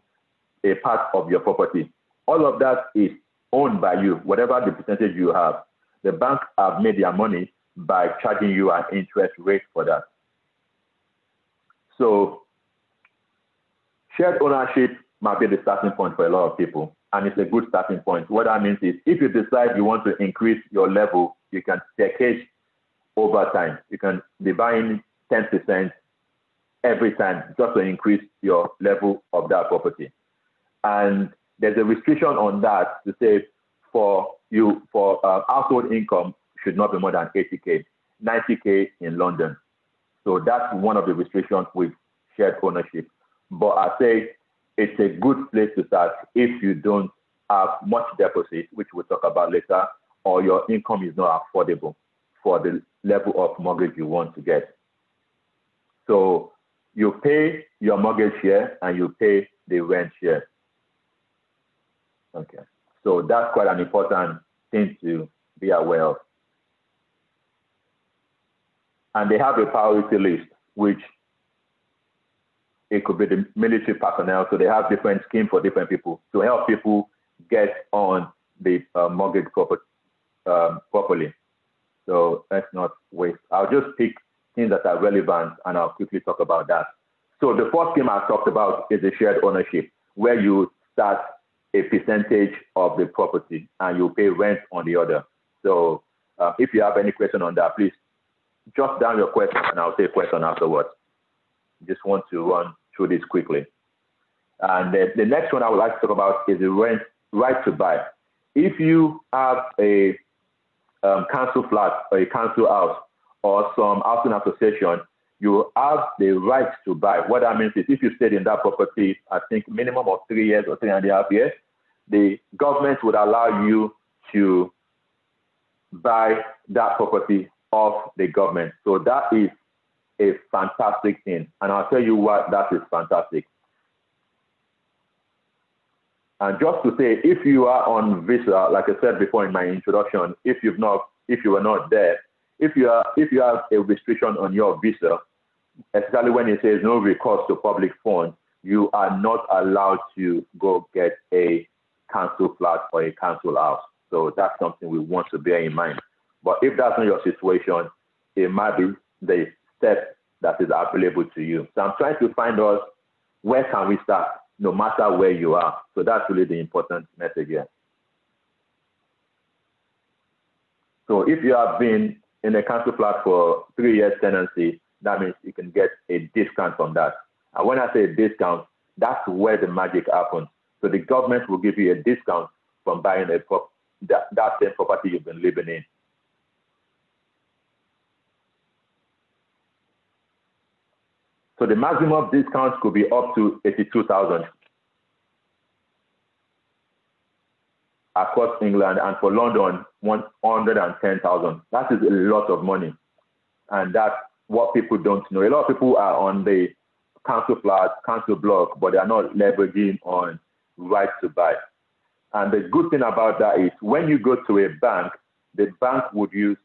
a part of your property. All of that is owned by you, whatever the percentage you have. The bank have made their money by charging you an interest rate for that. So shared ownership might be the starting point for a lot of people, and it's a good starting point. What that means is if you decide you want to increase your level, you can staircase over time. You can be buying 10% every time just to increase your level of that property. And there's a restriction on that to say for household income should not be more than 80K, 90K in London. So that's one of the restrictions with shared ownership. But I say it's a good place to start if you don't have much deposit, which we'll talk about later, or your income is not affordable for the level of mortgage you want to get. So you pay your mortgage share and you pay the rent share. Okay, so that's quite an important thing to be aware of. And they have a priority list, which it could be the military personnel. So they have different schemes for different people to help people get on the mortgage properly. So let's not waste. I'll just pick things that are relevant and I'll quickly talk about that. So the first scheme I talked about is the shared ownership, where you start a percentage of the property and you pay rent on the other. So if you have any question on that, please jot down your question and I'll take a question afterwards. Just want to run through this quickly. And the next one I would like to talk about is the right to buy. If you have a council flat or a council house or some housing association, you have the right to buy. What that means is if you stayed in that property, I think minimum of 3 years or 3.5 years, the government would allow you to buy that property off the government. So that is a fantastic thing. And I'll tell you why that is fantastic. And just to say, if you are on visa, like I said before in my introduction, if you were not there, if you have a restriction on your visa, especially when it says no recourse to public funds, you are not allowed to go get a council flat or a council house. So that's something we want to bear in mind. But if that's not your situation, it might be the step that is available to you. So I'm trying to find out where can we start, no matter where you are. So that's really the important message here. So if you have been in a council flat for 3 years tenancy, that means you can get a discount from that. And when I say a discount, that's where the magic happens. So the government will give you a discount from buying that same property you've been living in. So the maximum discount could be up to 82,000 across England, and for London, 110,000. That is a lot of money, and that's what people don't know. A lot of people are on the council flat, council block, but they are not leveraging on right to buy. And the good thing about that is when you go to a bank, the bank would use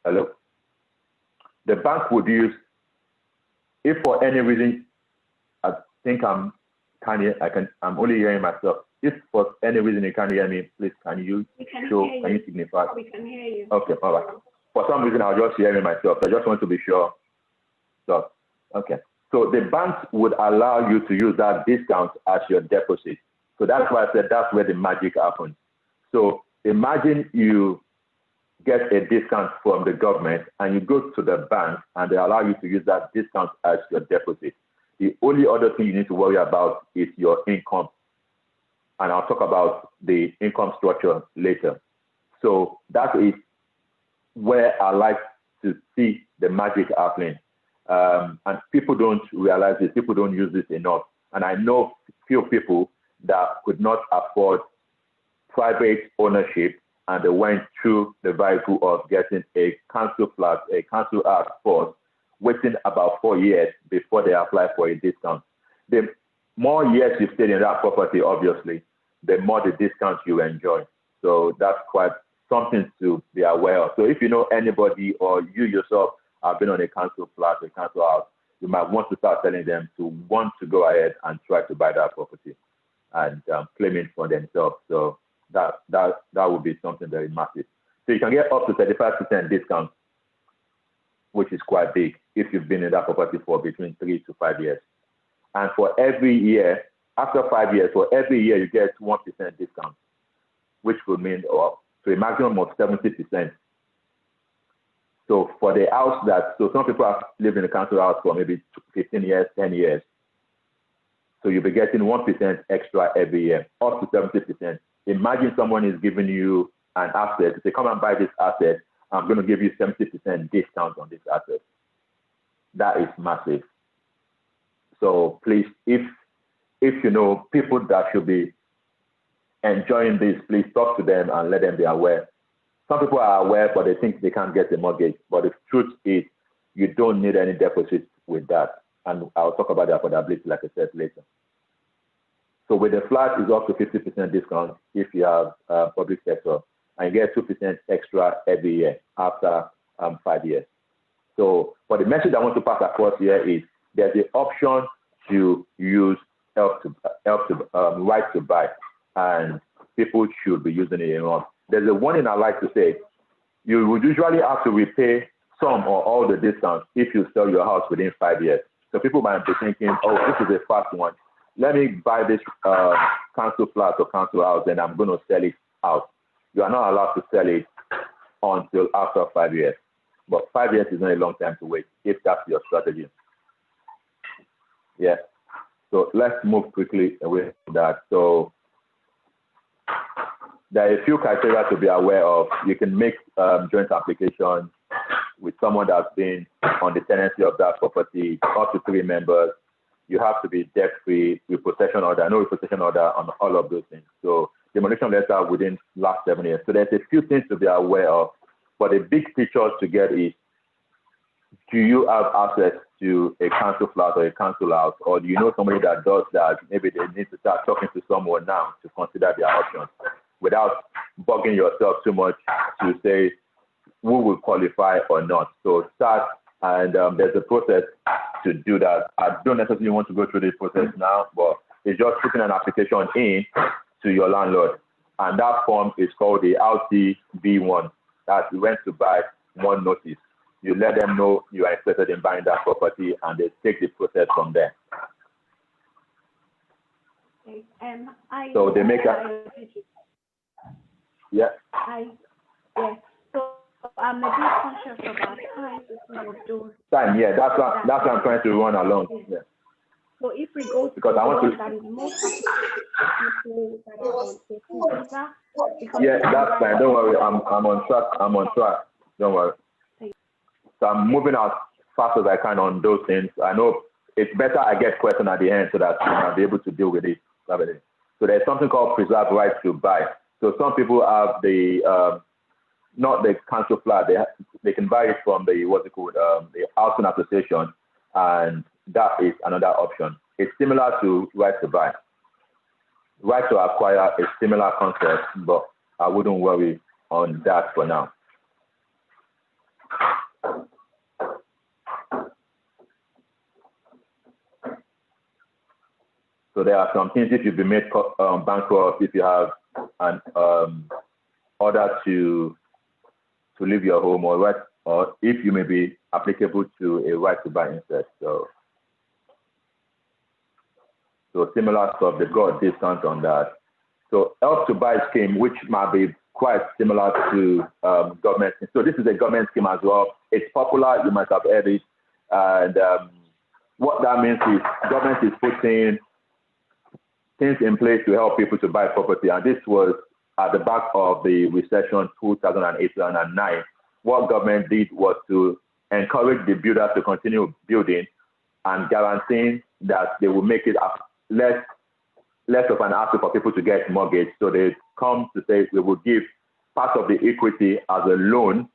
hello? The bank would use, if for any reason, I think I'm only hearing myself. If for any reason you can't hear me, please can you signify? We can hear you. Okay, all right. For some reason, I was just hearing myself. I just want to be sure. So, okay. So the banks would allow you to use that discount as your deposit. So that's why I said that's where the magic happens. So imagine you get a discount from the government and you go to the bank and they allow you to use that discount as your deposit. The only other thing you need to worry about is your income. And I'll talk about the income structure later. So that is where I like to see the magic happening. And people don't realize this, people don't use this enough. And I know few people that could not afford private ownership and they went through the vehicle of getting a council flat, a council house first, waiting about 4 years before they apply for a discount. The more years you stay in that property, obviously, the more the discount you enjoy. So that's quite something to be aware of. So if you know anybody or you yourself have been on a council flat, a council house, you might want to start telling them to want to go ahead and try to buy that property and claim it for themselves. So that would be something very massive. So you can get up to 35% discount, which is quite big if you've been in that property for between 3 to 5 years. And for every year, after 5 years, for every year you get 1% discount, which would mean to a maximum of 70%. So for the house so some people have lived in a council house for maybe 15 years, 10 years. So you'll be getting 1% extra every year, up to 70%. Imagine someone is giving you an asset. They come and buy this asset. I'm going to give you 70% discount on this asset. That is massive. So please, if you know people that should be enjoying this, please talk to them and let them be aware. Some people are aware, but they think they can't get a mortgage. But the truth is, you don't need any deposit with that. And I'll talk about the affordability, like I said, later. So with the flat, is up to 50% discount if you have public sector, and you get 2% extra every year after 5 years. So for the message I want to pass across here is there's the option to use right to buy, and people should be using it a lot. There's a warning I like to say: you would usually have to repay some or all the discounts if you sell your house within 5 years. So people might be thinking, oh, this is a fast one. Let me buy this council flat or council house, and I'm going to sell it out. You are not allowed to sell it until after 5 years. But 5 years is not a long time to wait if that's your strategy. Yeah. So let's move quickly away from that. So there are a few criteria to be aware of. You can make joint applications with someone that's been on the tenancy of that property, up to 3 members. You have to be debt-free, with possession order, no possession order on all of those things. So demolition letter within last 7 years. So there's a few things to be aware of, but the big picture to get is, do you have access to a council flat or a council house, or do you know somebody that does that? Maybe they need to start talking to someone now to consider their options without bugging yourself too much to say who will qualify or not. So start, and there's a process to do that. I don't necessarily want to go through this process now, but it's just putting an application in to your landlord. And that form is called the LTB1. That's rent to buy one notice. You let them know you are interested in buying that property, and they take the process from there. Okay. So they make a... Yeah. Yeah. So I'm a bit conscious about time. Time, yeah. That's what I'm trying to run along. Yeah. So if we go to because I want to... that is most people that are on safety visa. Yeah, that's fine. Don't worry. I'm on track. Don't worry. So I'm moving as fast as I can on those things. I know it's better I get question at the end so that I'll be able to deal with it. So there's something called preserved right to buy. So some people have the not the council flat. They can buy it from the the housing association, and that is another option. It's similar to right to buy. Right to acquire a similar concept, but I wouldn't worry on that for now. So there are some things if you've been made bankrupt, if you have an order to leave your home, or if you may be applicable to a right to buy instead. So similar stuff, they've got a discount on that. So help to buy scheme, which might be quite similar to government. So this is a government scheme as well. It's popular, you might have heard it. And what that means is government is putting things in place to help people to buy property. And this was at the back of the recession 2008-2009. What government did was to encourage the builders to continue building and guaranteeing that they will make it less of an hassle for people to get mortgage. So they come to say we will give part of the equity as a loan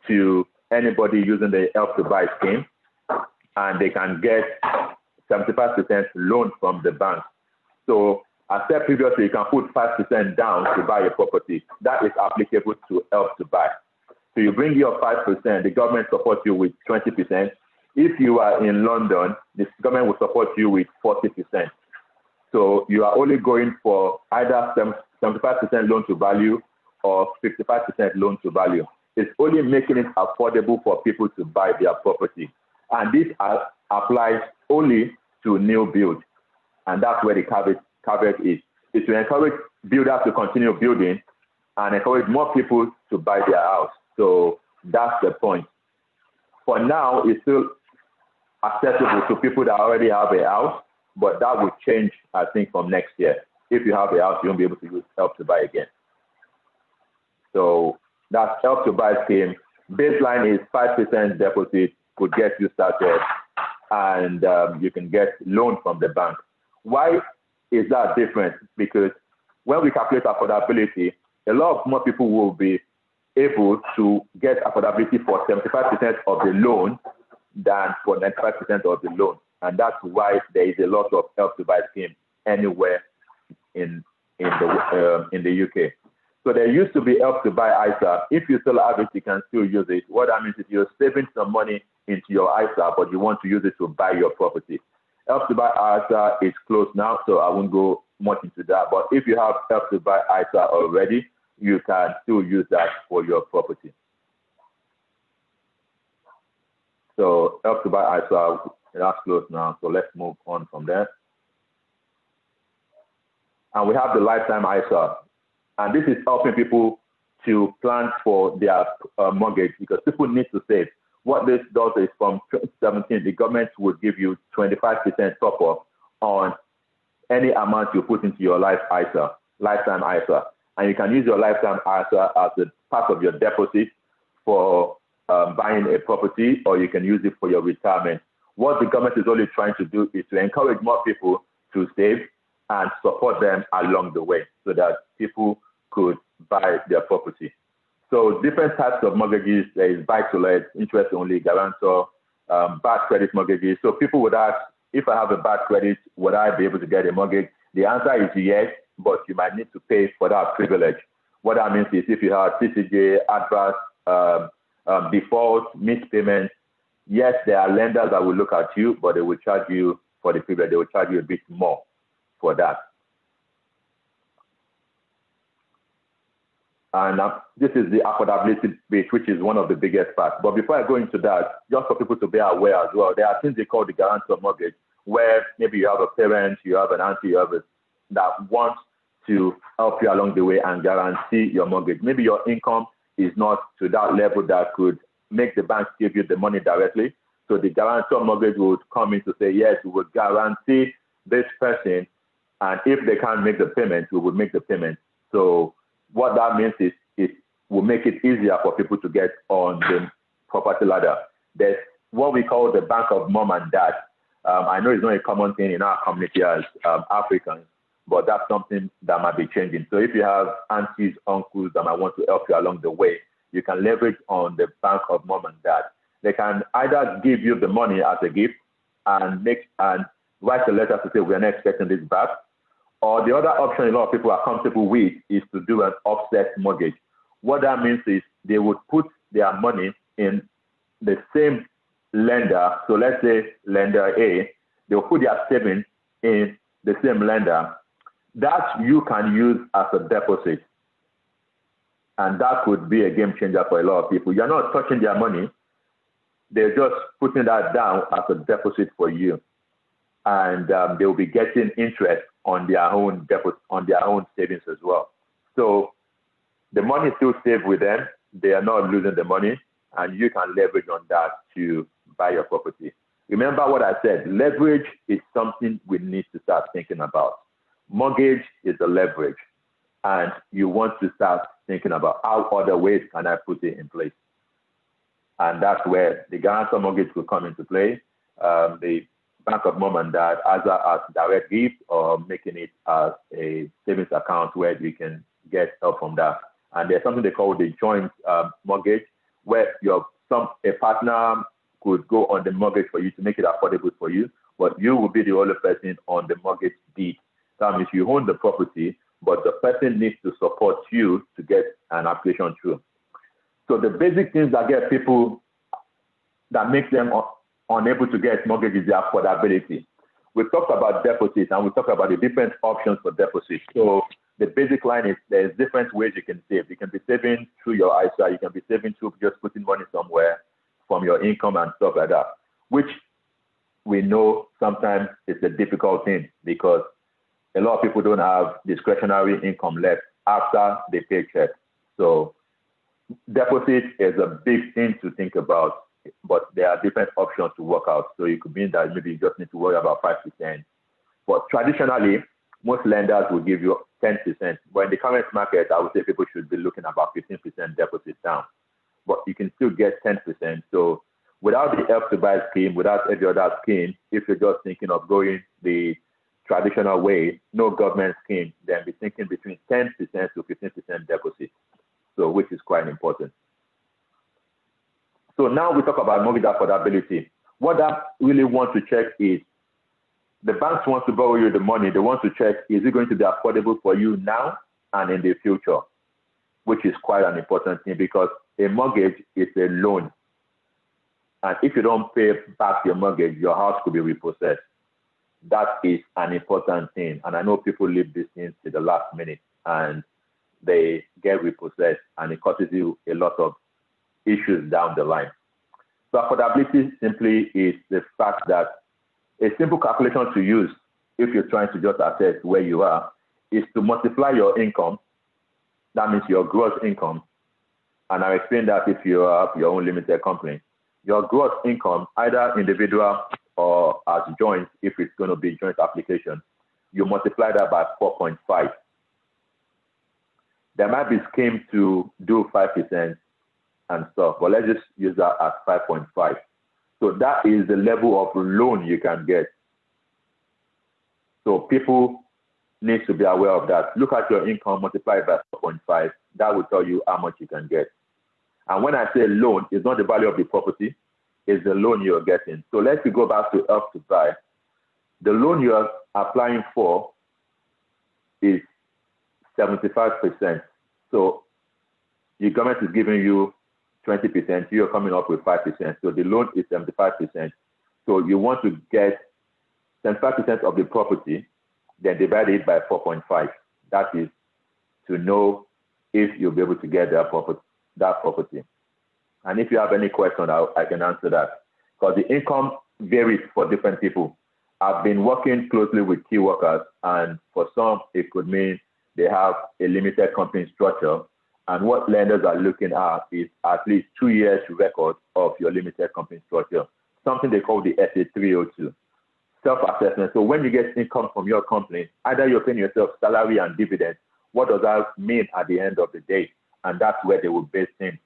to anybody using the Help to Buy scheme, and they can get 75% loan from the bank. So I said previously, you can put 5% down to buy a property. That is applicable to Help to Buy. So you bring your 5%, the government supports you with 20%. If you are in London, the government will support you with 40%. So you are only going for either 75% loan to value or 55% loan to value. It's only making it affordable for people to buy their property. And this applies only to new build. And that's where the caveat is. It's to encourage builders to continue building and encourage more people to buy their house. So that's the point. For now, it's still accessible to people that already have a house, but that will change, I think, from next year. If you have a house, you won't be able to use Help to Buy again. So that's Help to Buy scheme. Baseline is 5% deposit, could get you started, and you can get loan from the bank. Why is that different? Because when we calculate affordability, a lot more people will be able to get affordability for 75% of the loan than for 95% of the loan. And that's why there is a lot of Help to Buy scheme anywhere in the UK. So there used to be Help to Buy ISA. If you still have it, you can still use it. What that means is you're saving some money into your ISA, but you want to use it to buy your property. Help to Buy ISA is closed now, so I won't go much into that. But if you have Help to Buy ISA already, you can still use that for your property. So Help to Buy ISA, that's closed now. So let's move on from there. And we have the Lifetime ISA. And this is helping people to plan for their mortgage because people need to save. What this does is from 2017, the government would give you 25% top up on any amount you put into your Lifetime ISA. And you can use your Lifetime ISA as a part of your deposit for buying a property, or you can use it for your retirement. What the government is only trying to do is to encourage more people to save and support them along the way so that people could buy their property. So different types of mortgages, there is buy-to-let, interest-only, guarantor, bad credit mortgages. So people would ask, if I have a bad credit, would I be able to get a mortgage? The answer is yes, but you might need to pay for that privilege. What that means is if you have CCJ, adverse default, missed payments, yes, there are lenders that will look at you, but they will charge you for the privilege. They will charge you a bit more for that. And this is the affordability bit, which is one of the biggest parts. But before I go into that, just for people to be aware as well, there are things they call the guarantor mortgage, where maybe you have a parent, you have an auntie, you have that wants to help you along the way and guarantee your mortgage. Maybe your income is not to that level that could make the bank give you the money directly. So the guarantor mortgage would come in to say, yes, we would guarantee this person, and if they can't make the payment, we would make the payment. So what that means is it will make it easier for people to get on the property ladder. There's what we call the bank of mom and dad. I know it's not a common thing in our community as Africans, but that's something that might be changing. So if you have aunties, uncles that might want to help you along the way, you can leverage on the bank of mom and dad. They can either give you the money as a gift and write a letter to say we're not expecting this back. Or the other option a lot of people are comfortable with is to do an offset mortgage. What that means is they would put their money in the same lender. So let's say lender A, they'll put their savings in the same lender. That you can use as a deposit. And that could be a game changer for a lot of people. You're not touching their money. They're just putting that down as a deposit for you. And they'll be getting interest on their own deposit, on their own savings as well. So the money is still saved with them. They are not losing the money, and you can leverage on that to buy your property. Remember what I said, leverage is something we need to start thinking about. Mortgage is a leverage, and you want to start thinking about how other ways can I put it in place. And that's where the guarantor mortgage will come into play. The bank of mom and dad, either as direct gift or making it as a savings account where you can get help from that. And there's something they call the joint mortgage, where a partner could go on the mortgage for you to make it affordable for you, but you will be the only person on the mortgage deed. That means you own the property, but the person needs to support you to get an application through. So the basic things that get people, that make them unable to get mortgage is the affordability. We've talked about deposits, and we talked about the different options for deposits. So the basic line is there's different ways you can save. You can be saving through your ISA, you can be saving through just putting money somewhere from your income and stuff like that, which we know sometimes it's a difficult thing because a lot of people don't have discretionary income left after they pay check. So deposit is a big thing to think about, but there are different options to work out. So it could mean that maybe you just need to worry about 5%. But traditionally, most lenders will give you 10%. But in the current market, I would say people should be looking about 15% deposit down. But you can still get 10%. So without the Help to Buy scheme, without every other scheme, if you're just thinking of going the traditional way, no government scheme, then be thinking between 10% to 15% deposit. So which is quite important. So now we talk about mortgage affordability. What I really want to check is the banks want to borrow you the money. They want to check, is it going to be affordable for you now and in the future, which is quite an important thing because a mortgage is a loan. And if you don't pay back your mortgage, your house could be repossessed. That is an important thing. And I know people leave these things to the last minute and they get repossessed and it causes you a lot of issues down the line. So affordability simply is the fact that a simple calculation to use if you're trying to just assess where you are is to multiply your income. That means your gross income. And I'll explain that if you have your own limited company. Your gross income, either individual or as joint, if it's going to be joint application, you multiply that by 4.5. There might be schemes to do 5% and stuff, but let's just use that as 5.5. So that is the level of loan you can get. So people need to be aware of that. Look at your income, multiply it by 4.5. That will tell you how much you can get. And when I say loan, it's not the value of the property, it's the loan you're getting. So let's go back to Help to Buy. The loan you're applying for is 75%. So the government is giving you 20%, you're coming up with 5%. So the loan is 75%. So you want to get 75% of the property, then divide it by 4.5. That is to know if you'll be able to get that property. And if you have any question, I can answer that. Because the income varies for different people. I've been working closely with key workers, and for some, it could mean they have a limited company structure. And what lenders are looking at is at least 2 years record of your limited company structure, something they call the SA 302, self-assessment. So when you get income from your company, either you're paying yourself salary and dividends, what does that mean at the end of the day? And that's where they will base in.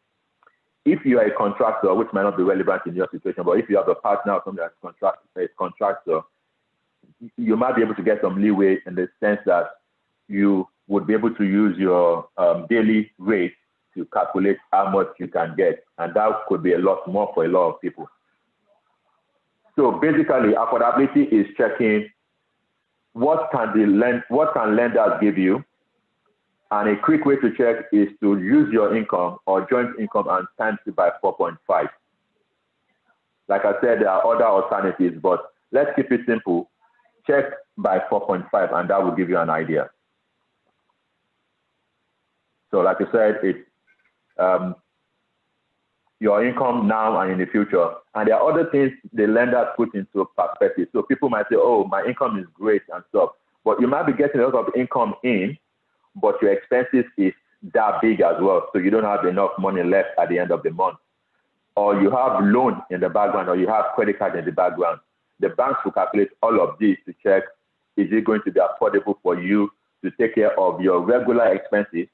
If you are a contractor, which might not be relevant in your situation, but if you have a partner or something that's a contractor, you might be able to get some leeway in the sense that you would be able to use your daily rate to calculate how much you can get. And that could be a lot more for a lot of people. So basically, affordability is checking what can lenders give you. And a quick way to check is to use your income or joint income and times it by 4.5. Like I said, there are other alternatives, but let's keep it simple. Check by 4.5, and that will give you an idea. So like I said, it's your income now and in the future. And there are other things the lenders put into perspective. So people might say, oh, my income is great and stuff. But you might be getting a lot of income in, but your expenses is that big as well. So you don't have enough money left at the end of the month. Or you have loan in the background, or you have credit card in the background. The banks will calculate all of these to check, is it going to be affordable for you to take care of your regular expenses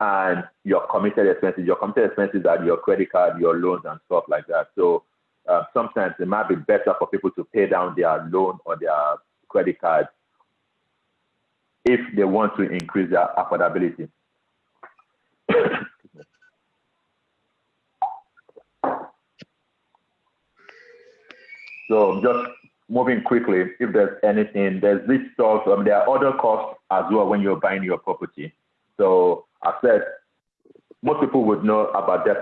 and your committed expenses. Your committed expenses are your credit card, your loans, and stuff like that. So sometimes it might be better for people to pay down their loan or their credit card if they want to increase their affordability. So just moving quickly, if there's anything, there's this stuff, there are other costs as well when you're buying your property. So I said, most people would know about deposit